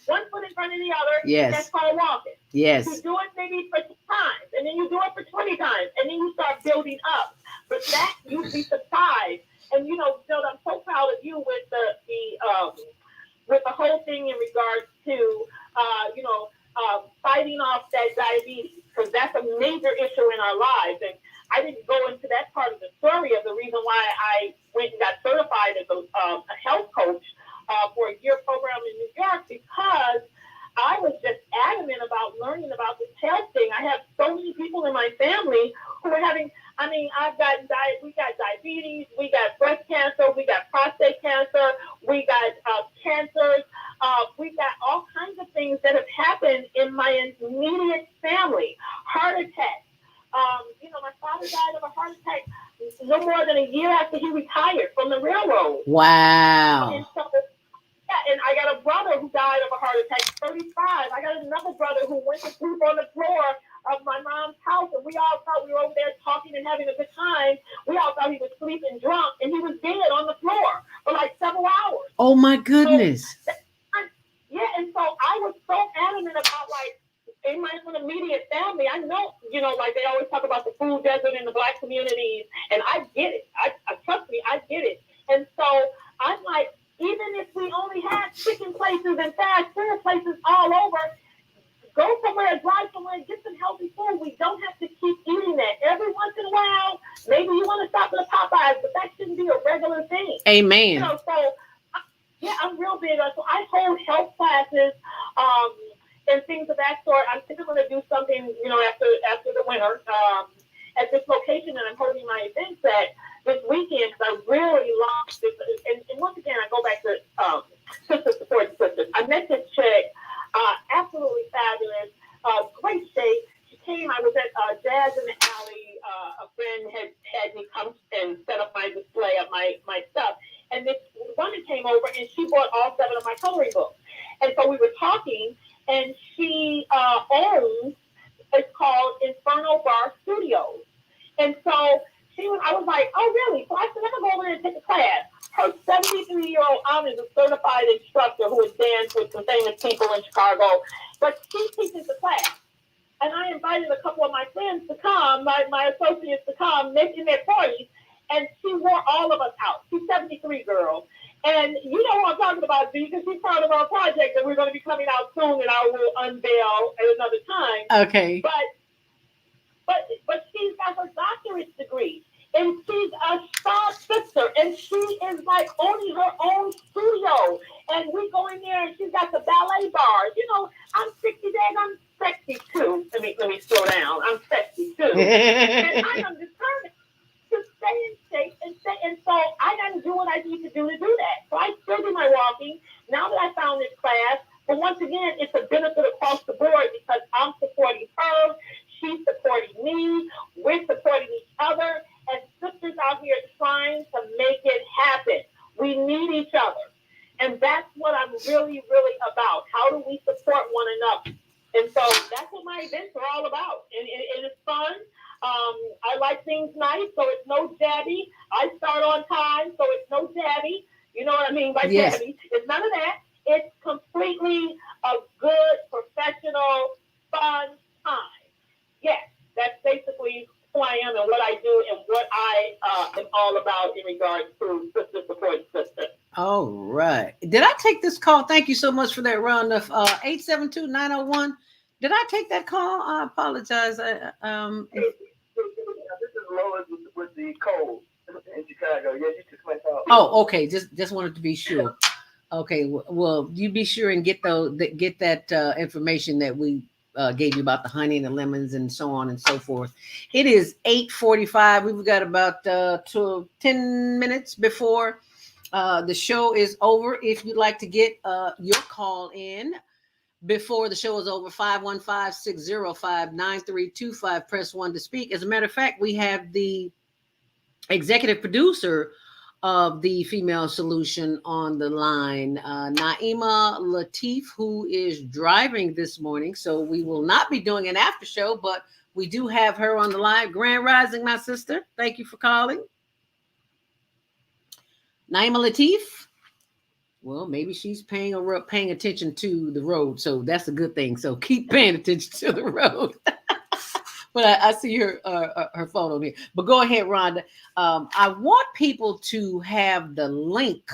One foot in front of the other. Yes. That's called walking. Yes. You do it maybe for 10 times, and then you do it for 20 times, and then you start building up. But that, you'd be surprised. And Zelda, I'm so proud of you with the whole thing in regards to fighting off that diabetes, because that's a major issue in our lives. And I didn't go into that part of the story of the reason why I went and got certified as a health coach for a year program in New York, because I was just adamant about learning about this health thing. I have so many people in my family who are having, we got diabetes, we got breast cancer, we got prostate cancer, we got cancers, we got all kinds of things that have happened in my immediate family. Heart attacks. My father died of a heart attack no more than a year after he retired from the railroad. Wow. And so, and I got a brother who died of a heart attack at 35. I got another brother who went to sleep on the floor of my mom's house, and we all thought we were over there talking and having a good time. We all thought he was sleeping drunk, and he was dead on the floor for several hours. Oh my goodness. So, and so I was so adamant about in my immediate family. I know, they always talk about the food desert in the Black communities, and I get it. I trust me, I get it. And so I'm like, even if we only had chicken places and fast food places all over, go somewhere, drive somewhere, and get some healthy food. We don't have to keep eating that. Every once in a while, maybe you want to stop at a Popeyes, but that shouldn't be a regular thing. Amen. I'm real big on. So I hold health classes, and things of that sort. I'm thinking going to do something, after the winter, at this location, and I'm holding my events at this weekend, because I really love this. And once again, I go back to Sister Support Sisters. I met this chick, absolutely fabulous, great shape. She came, I was at Jazz in the Alley. A friend had me come and set up my display of my stuff. And this woman came over, and she bought all 7 of my coloring books. And so we were talking, and she owns, it's called Inferno Bar Studios. And so I was like, oh, really? So I said, let me go over there and take a class. Her 73-year-old aunt is a certified instructor who has danced with some famous people in Chicago, but she teaches the class. And I invited a couple of my friends to come, my associates to come, in their 40s, and she wore all of us out. She's 73, girl. And you know what I'm talking about, Dee, because she's part of our project that we're going to be coming out soon, and I will unveil at another time. Okay. But she's got her doctorate degree, and she's a star sister, and she is owning her own studio. And we go in there, and she's got the ballet bars. I'm 60 days, I'm sexy too. Let me slow down. I'm sexy too, and I am determined to stay in shape and so I got to do what I need to do that. So I still do my walking now that I found this class. But once again, it's a benefit across the board because I'm supporting her, she's supporting me, we're supporting each other, and sisters out here trying to make it happen. We need each other. And that's what I'm really, really about. How do we support one another? And so that's what my events are all about. And it is fun. I like things nice, so it's no jabby. I start on time, so it's no jabby. You know what I mean by jabby? It's none of that. It's completely a good, professional, fun time. Yes, that's basically who I take this call? Thank you so much for that, Rhonda. 872-901. Did I take that call? I apologize. This is Lois with the cold in Chicago. Yeah, you took my call. Oh, okay. Just wanted to be sure. Okay. Well, you be sure and get that information that we gave you about the honey and the lemons and so on and so forth. It is 8:45. We've got about 10 minutes before the show is over. If you'd like to get your call in before the show is over, 515-605-9325. Press 1 to speak. As a matter of fact, we have the executive producer of the Female Solution on the line, Naima Latif, who is driving this morning. So we will not be doing an after show, but we do have her on the line. Grand Rising, my sister. Thank you for calling. Naima Latif. Well, maybe she's paying attention to the road, so that's a good thing. So keep paying attention to the road. But I see her phone on here. But go ahead, Rhonda. I want people to have the link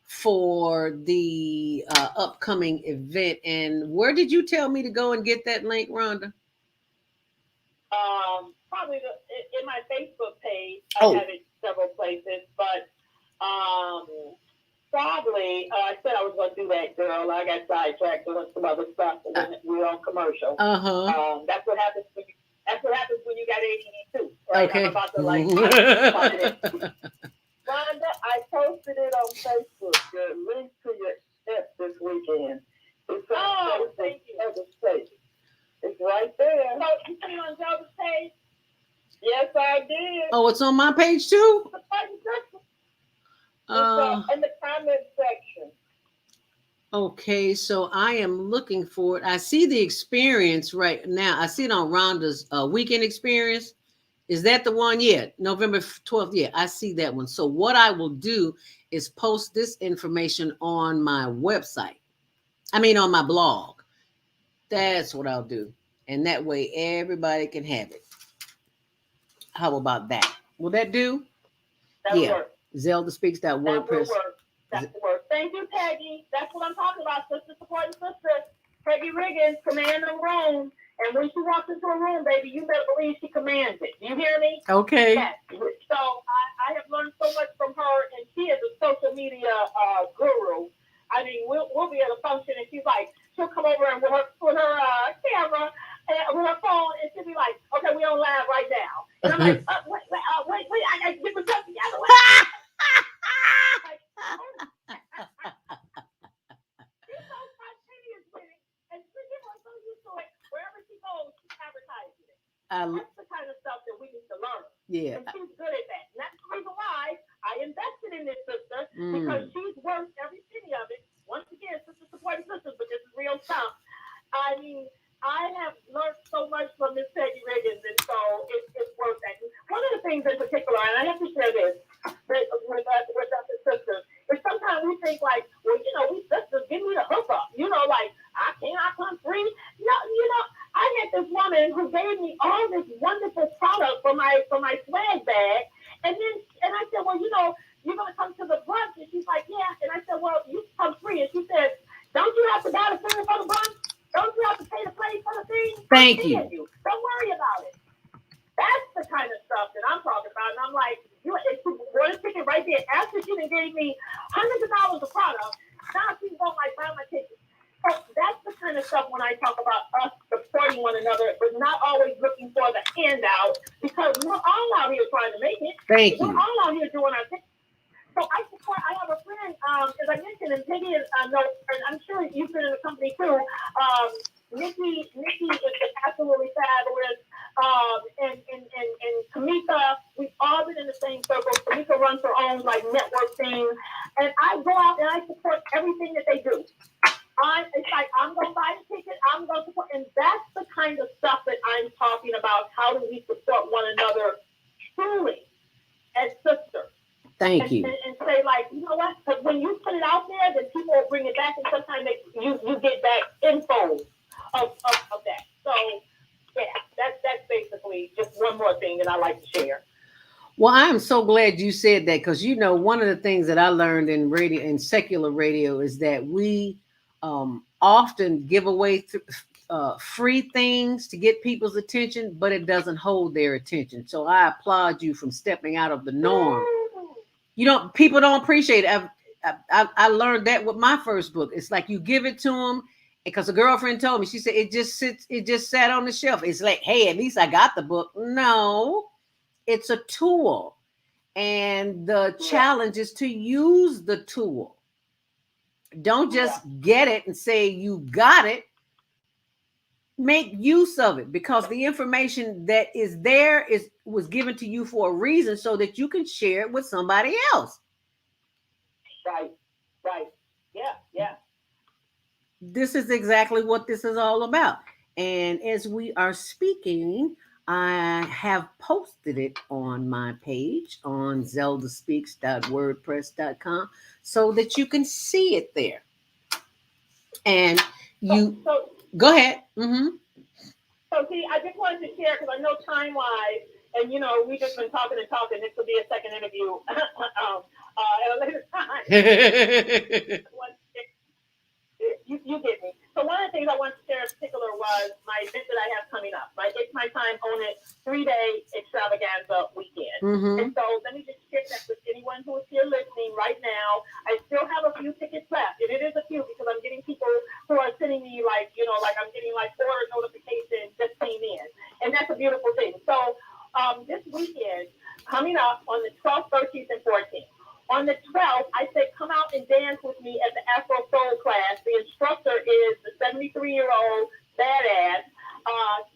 for the upcoming event. And where did you tell me to go and get that link, Rhonda? Probably in my Facebook page. Oh. I have it several places, but probably I said I was going to do that, girl. I got sidetracked doing some other stuff when we were on commercial. That's what happens when you got ADD too. Right? Okay. I'm about to Rhonda, I posted it on Facebook. The link to your F this weekend. It's thank you. It's right there. So you put it on Zelda's page? Yes, I did. Oh, it's on my page too? It's in the comment section. Okay, so I am looking for it. I see the experience right now. I see it on Rhonda's weekend experience. Is that the one? Yeah, November 12th. Yeah, I see that one. So what I will do is post this information on my website. On my blog. That's what I'll do. And that way everybody can have it. How about that? Will that do? That'll work. ZeldaSpeaks.wordpress. That will work. Thank you, Peggy. That's what I'm talking about. Sister supporting sister. Peggy Riggins, command the room. And when she walks into a room, baby, you better believe she commands it. You hear me? Okay. Yes. So I have learned so much from her, and she is a social media guru. We'll be at a function, and she'll come over and with her camera and with her phone, and she'll be like, "Okay, we on live right now." And I'm like, "Wait, I got to get myself together." She's so spontaneous with it, and people are so used to it. Wherever she goes, she's advertising it. That's the kind of stuff that we need to learn. Yeah. And she's good at that. And that's the reason why I invested in this sister, because she's worth every penny of it. Once again, sister supporting sisters, but this is real stuff. I have learned so much from Miss Peggy Riggins, and so it's worth that. One of the things in particular, and I have to share this with us sisters, is sometimes we think like, well, we sisters, give me the hookup. I cannot come free. No, I had this woman who gave me all this wonderful product for my swag bag, and I said, well, you're gonna come to the brunch, and she's like, yeah, and I said, well, you come free, and she said, don't you have to buy the food for the brunch? Don't you have to pay the place for the thing? Thank you. Don't worry about it. That's the kind of stuff that I'm talking about, and I'm like, it's one ticket right there. After she gave me hundreds of dollars of product, now she's going buy my ticket. So that's the kind of stuff when I talk about us supporting one another, but not always looking for the handout, because we're all out here trying to make it. Thank you. We're all out here doing our thing. So I have a friend, as I mentioned, and Peggy is, and I'm sure you've been in the company too. Nikki is absolutely fabulous. And Kamika, we've all been in the same circle. Kamika runs her own network thing. And I go out and I support everything that they do. It's like, I'm going to buy the ticket, I'm going to support. And that's the kind of stuff that I'm talking about. How do we support one another truly as sisters? Thank you. And say, you know what? Because when you put it out there, then people will bring it back, and sometimes you get back info of that. So, yeah, that's basically just one more thing that I like to share. Well, I am so glad you said that because one of the things that I learned in radio in secular radio is that we often give away free things to get people's attention, but it doesn't hold their attention. So I applaud you from stepping out of the norm. People don't appreciate it. I learned that with my first book. It's like you give it to them because a girlfriend told me, she said it just sat on the shelf. It's like, hey, at least I got the book. No, it's a tool. And the challenge is to use the tool. Don't just get it and say you got it. Make use of it, because the information that is there was given to you for a reason, so that you can share it with somebody else. Right. Yeah. This is exactly what this is all about. And as we are speaking, I have posted it on my page on ZeldaSpeaks.wordpress.com so that you can see it there. And you go ahead. Mm-hmm. So see, I just wanted to share, because I know time-wise, and we've just been talking. This will be a second interview at a later time. You get me. So one of the things I wanted to share in particular was my event that I have coming up. My It's My Time, Own It 3-day extravaganza weekend. Mm-hmm. And so let me just share that with anyone who is here listening right now. I still have a few tickets left, and it is a few because I'm getting people who are sending me like I'm getting like order notifications just came in, and that's a beautiful thing. So this weekend coming up on the 12th, 13th, and 14th. On the 12th, I said, come out and dance with me at the Afro Soul class. The instructor is the 73-year-old badass.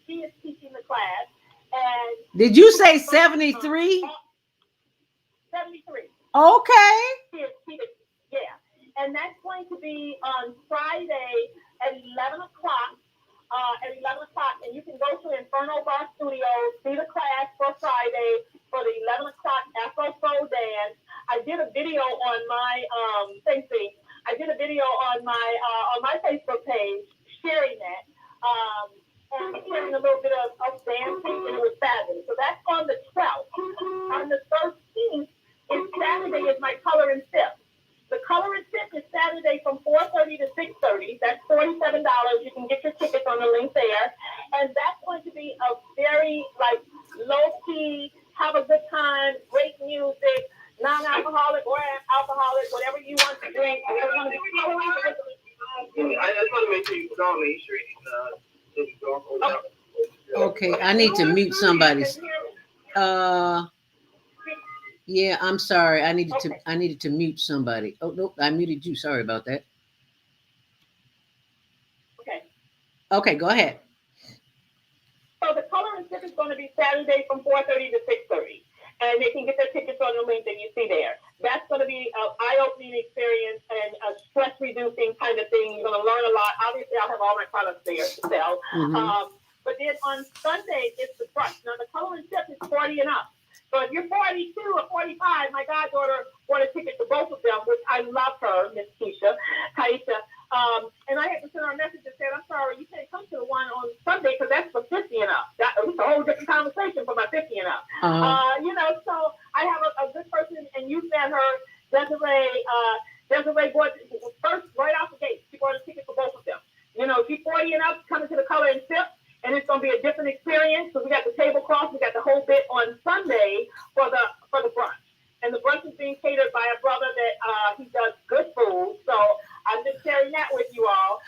She is teaching the class. And did you say 73? 73. Okay. Yeah. And that's going to be on Friday at 11 o'clock. And you can go to Inferno Bar Studios, see the class for Friday for the 11 o'clock Afro Soul dance. I did a video on my I did a video on my Facebook page sharing that and sharing a little bit of dancing, and it was fabulous. So that's on the 12th. On the 13th, Saturday is my color and sip. The color and sip is Saturday from 4:30 to 6:30. That's $47. You can get your tickets on the link there, and that's going to be a very low key, have a good time, great music. Non-alcoholic or alcoholic, whatever you want to drink. I just want to make sure you put on, make sure Okay, I need to mute somebody. Yeah, I'm sorry. I needed to mute somebody. Oh nope, I muted you. Sorry about that. Okay, go ahead. So the color and sip is going to be Saturday from 4:30 to 6:30. And they can get their tickets on the link that you see there. That's going to be an eye-opening experience and a stress-reducing kind of thing. You're going to learn a lot. Obviously, I'll have all my products there to sell. Mm-hmm. But then on Sunday, it's the brunch. Now, the color and sip is 40 and up. So if you're 42 or 45, my goddaughter bought a ticket to both of them, which I love her, Miss Taisha. And I had to send her a message and said, I'm sorry, you can't come to the one on Sunday because that's for 50 and up. That was a whole different conversation for my 50 and up. So I have a good person, and you met her, Desiree bought first right off the gate. She bought a ticket for both of them. She's 40 and up, coming to the color and sip, and it's going to be a different experience. So we got the tablecloth, we got the whole bit on Sunday for the brunch. And the brunch is being catered by a brother that he does good food. So I'm just sharing that with you all.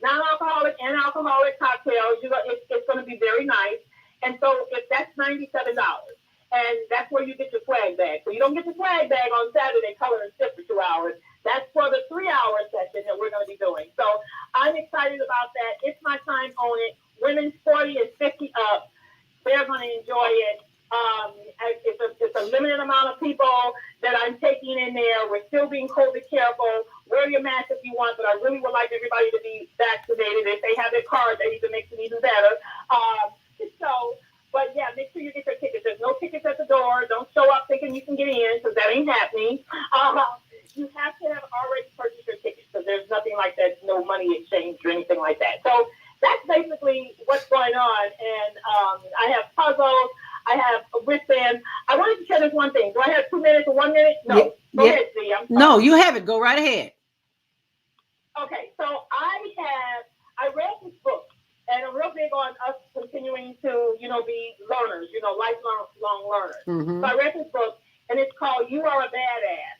Non-alcoholic and alcoholic cocktails. It's going to be very nice. And so if that's $97, and that's where you get your swag bag. So you don't get your swag bag on Saturday, color and sip for 2 hours. That's for the 3-hour session that we're going to be doing. So I'm excited about that. It's my time, own it. Women 40 and 50 up, they're going to enjoy it. It's a limited amount of people that I'm taking in there. We're still being COVID careful. Wear your mask if you want, but I really would like everybody to be vaccinated. If they have their card, that even makes it even better. But yeah, make sure you get your tickets. There's no tickets at the door. Don't show up thinking you can get in, because that ain't happening. You have to have already purchased your tickets, because there's nothing like that, no money exchange or anything like that. So that's basically what's going on. And I have puzzles. I have a wristband. I wanted to share this one thing. Do I have 2 minutes or 1 minute? No. Go ahead, Z. No, you have it. Go right ahead. Okay, so I read this book, and I'm real big on us continuing to, be learners, lifelong learners. Mm-hmm. So I read this book, and it's called You Are a Badass.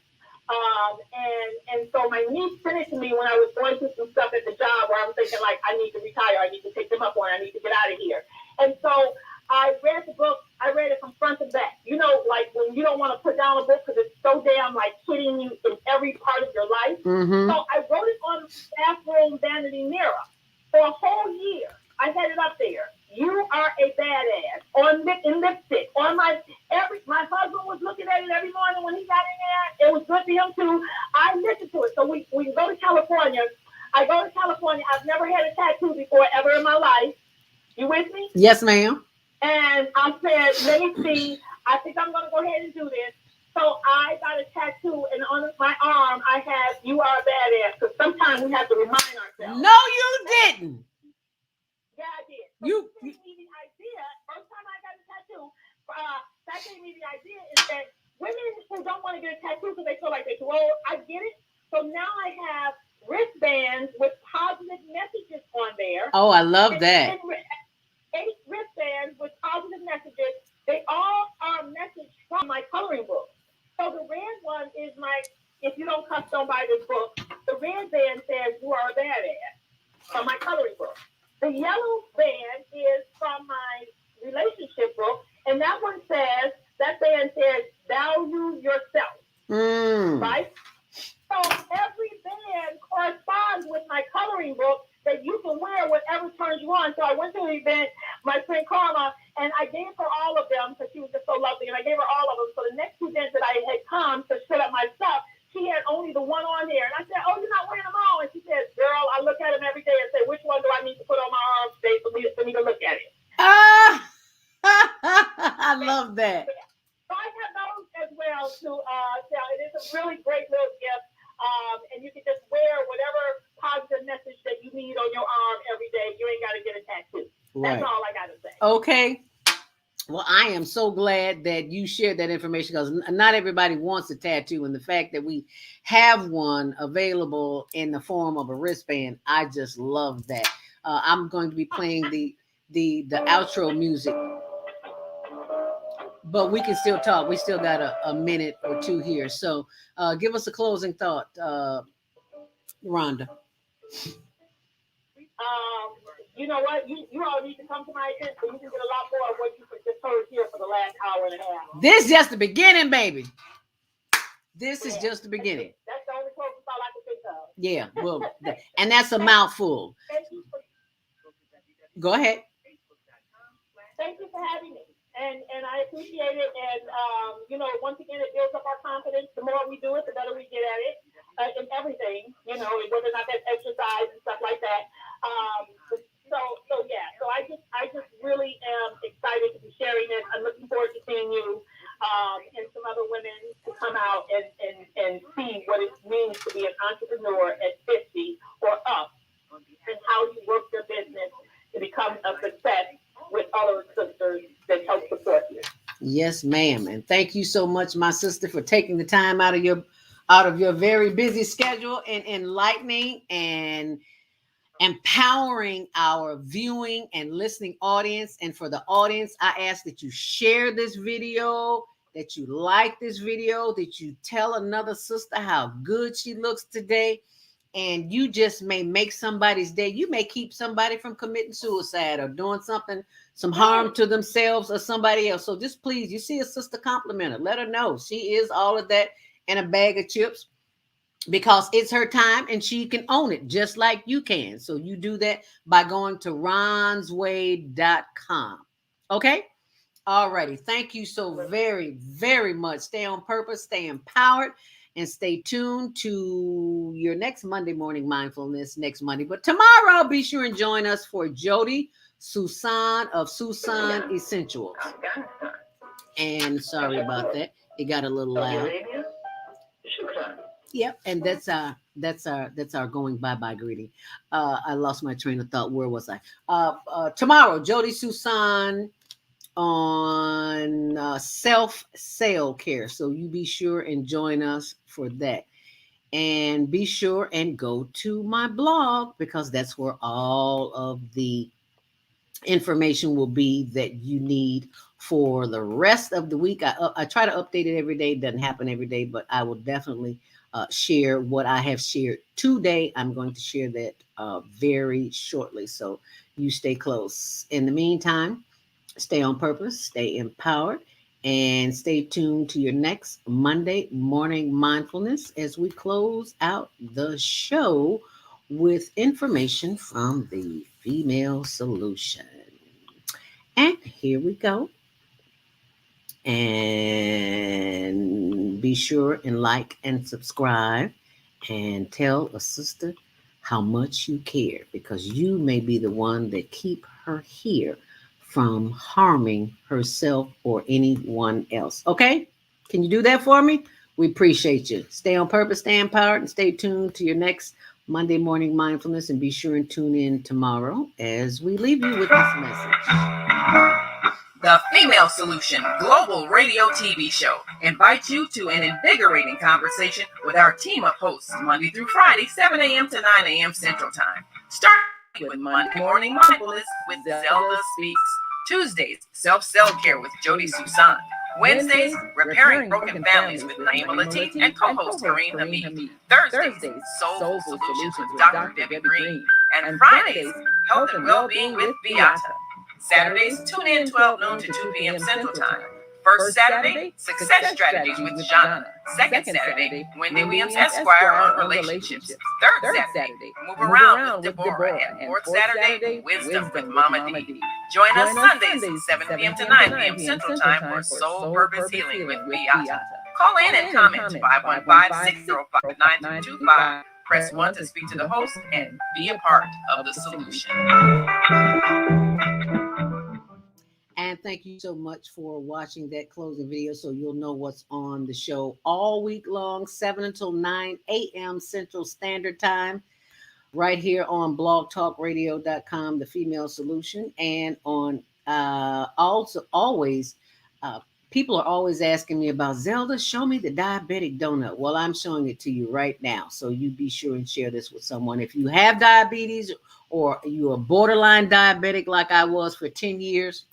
And so my niece sent it to me when I was going through some stuff at the job where I'm thinking, like, I need to retire, I need to take them up on it, I need to get out of here. And so I read the book, I read it from front to back. Like when you don't want to put down a book because it's so damn like hitting you in every part of your life. Mm-hmm. So I wrote it on the bathroom vanity mirror for a whole year. I had it up there. You are a badass in lipstick. My husband was looking at it every morning when he got in there. It was good to him too. I listened to it. So we go to California. I go to California. I've never had a tattoo before ever in my life. You with me? Yes, ma'am. And I said, let me see. I think I'm going to go ahead and do this. So I got a tattoo, and on my arm, I have "You Are a Badass," because sometimes we have to remind ourselves. No, you didn't. Yeah, I did. So You gave me the idea. First time I got a tattoo, that gave me the idea is that women who don't want to get a tattoo because they feel like they're too old, I get it. So now I have wristbands with positive messages on there. Oh, I love that. 8 wristbands with positive messages. They all are a message from my coloring book. So the red one is if you don't cuss, don't buy this book. The red band says "You Are a Badass" from my coloring book. The yellow band is from my relationship book, and that band says "Value Yourself." Right? So every band corresponds with my coloring book that you can wear whatever turns you on. So I went to an event, my friend Karma, and I gave her all of them because she was just so lovely, and I gave her all of them. So the next event that I had come to set up my stuff, she had only the one on there. And I said, "Oh, you're not wearing them all?" And she said, "Girl, I look at them every day and say, which one do I need to put on my arm today for me to look at it?" I love that. So I have those as well to sell. It is a really great little gift. And you can just wear whatever positive message that you need on your arm every day. You ain't got to get a tattoo. That's all I got to say. Okay. Well, I am so glad that you shared that information because not everybody wants a tattoo. And the fact that we have one available in the form of a wristband, I just love that. I'm going to be playing the outro music. But we can still talk. We still got a minute or two here. So give us a closing thought, Rhonda. You know what? You all need to come to my event so you can get a lot more of what you just heard here for the last hour and a half. This is just the beginning, baby. This is just the beginning. That's the only closing thought I can think of. Yeah, well, and that's a mouthful. Go ahead. Thank you for having me. And I appreciate it. And, once again, it builds up our confidence. The more we do it, the better we get at it. In everything, whether or not that's exercise and stuff like that. So I just really am excited to be sharing this. I'm looking forward to seeing you and some other women to come out and see what it means to be an entrepreneur at 50 or up and how you work your business to become a success with other sisters that help support you. Yes, ma'am. And thank you so much, my sister, for taking the time out of your very busy schedule and enlightening and empowering our viewing and listening audience. And for the audience, I ask that you share this video, that you like this video, that you tell another sister how good she looks today. And you just may make somebody's day. You may keep somebody from committing suicide or doing some harm to themselves or somebody else. So just please, you see a sister, compliment her. Let her know she is all of that in a bag of chips because it's her time and she can own it just like you can. So you do that by going to ronswade.com. Okay? All righty. Thank you so very, very much. Stay on purpose, stay empowered. And stay tuned to your next Monday morning mindfulness next Monday. But tomorrow, be sure and join us for Jody Susan of Susan Essentials. And sorry about that. It got a little loud. Yep. And that's our going bye-bye greeting. I lost my train of thought. Where was I? Tomorrow, Jody Susan on self-sale care. So you be sure and join us for that. And be sure and go to my blog, because that's where all of the information will be that you need for the rest of the week. I try to update it every day. It doesn't happen every day, but I will definitely share what I have shared today. I'm going to share that very shortly. So you stay close. In the meantime, stay on purpose, stay empowered, and stay tuned to your next Monday morning mindfulness as we close out the show with information from the Female Solution. And here we go. And be sure and like and subscribe and tell a sister how much you care, because you may be the one that keep her here from harming herself or anyone else. Okay? Can you do that for me? We appreciate you. Stay on purpose, stay empowered, and stay tuned to your next Monday morning mindfulness. And be sure and tune in tomorrow as we leave you with this message. The Female Solution Global Radio TV Show invites you to an invigorating conversation with our team of hosts Monday through Friday, 7 a.m. to 9 a.m. Central Time. Start with Monday Morning Mindfulness with ZeldaSpeaks. Tuesdays, Self-Care with Jody Susan. Wednesdays, Repairing Broken Families with Naima Latif and co-host Kareem Hamid. Thursdays, Soulful Solutions with Dr. Debbie Green. And Fridays, Health and Wellbeing with Beata. Saturdays, tune in 12 noon to 2 p.m. Central Time. First Saturday, Success Strategies with Jana. Second Saturday, Wendy Williams Esquire on relationships. Third Saturday, Move Around with Deborah. And fourth Saturday, Wisdom with Mama D. Join us Sundays, 7 p.m. to 9 p.m. Central Time for Soul Purpose Healing with Beata. Call in and comment 515-605-9225. Press 1 to speak to the host and be a part of the solution. And thank you so much for watching that closing video, so you'll know what's on the show all week long, 7 until 9 a.m. Central Standard Time, right here on blogtalkradio.com, The Female Solution, and on also always, people are always asking me about, Zelda, show me the diabetic donut. Well, I'm showing it to you right now, so you be sure and share this with someone. If you have diabetes or you're a borderline diabetic like I was for 10 years,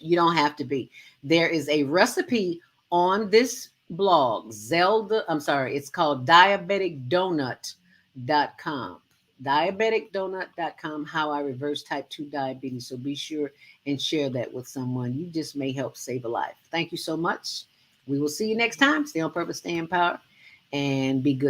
you don't have to be. There is a recipe on this blog, it's called diabeticdonut.com. Diabeticdonut.com, how I reverse type 2 diabetes. So be sure and share that with someone. You just may help save a life. Thank you so much. We will see you next time. Stay on purpose, stay empowered, and be good.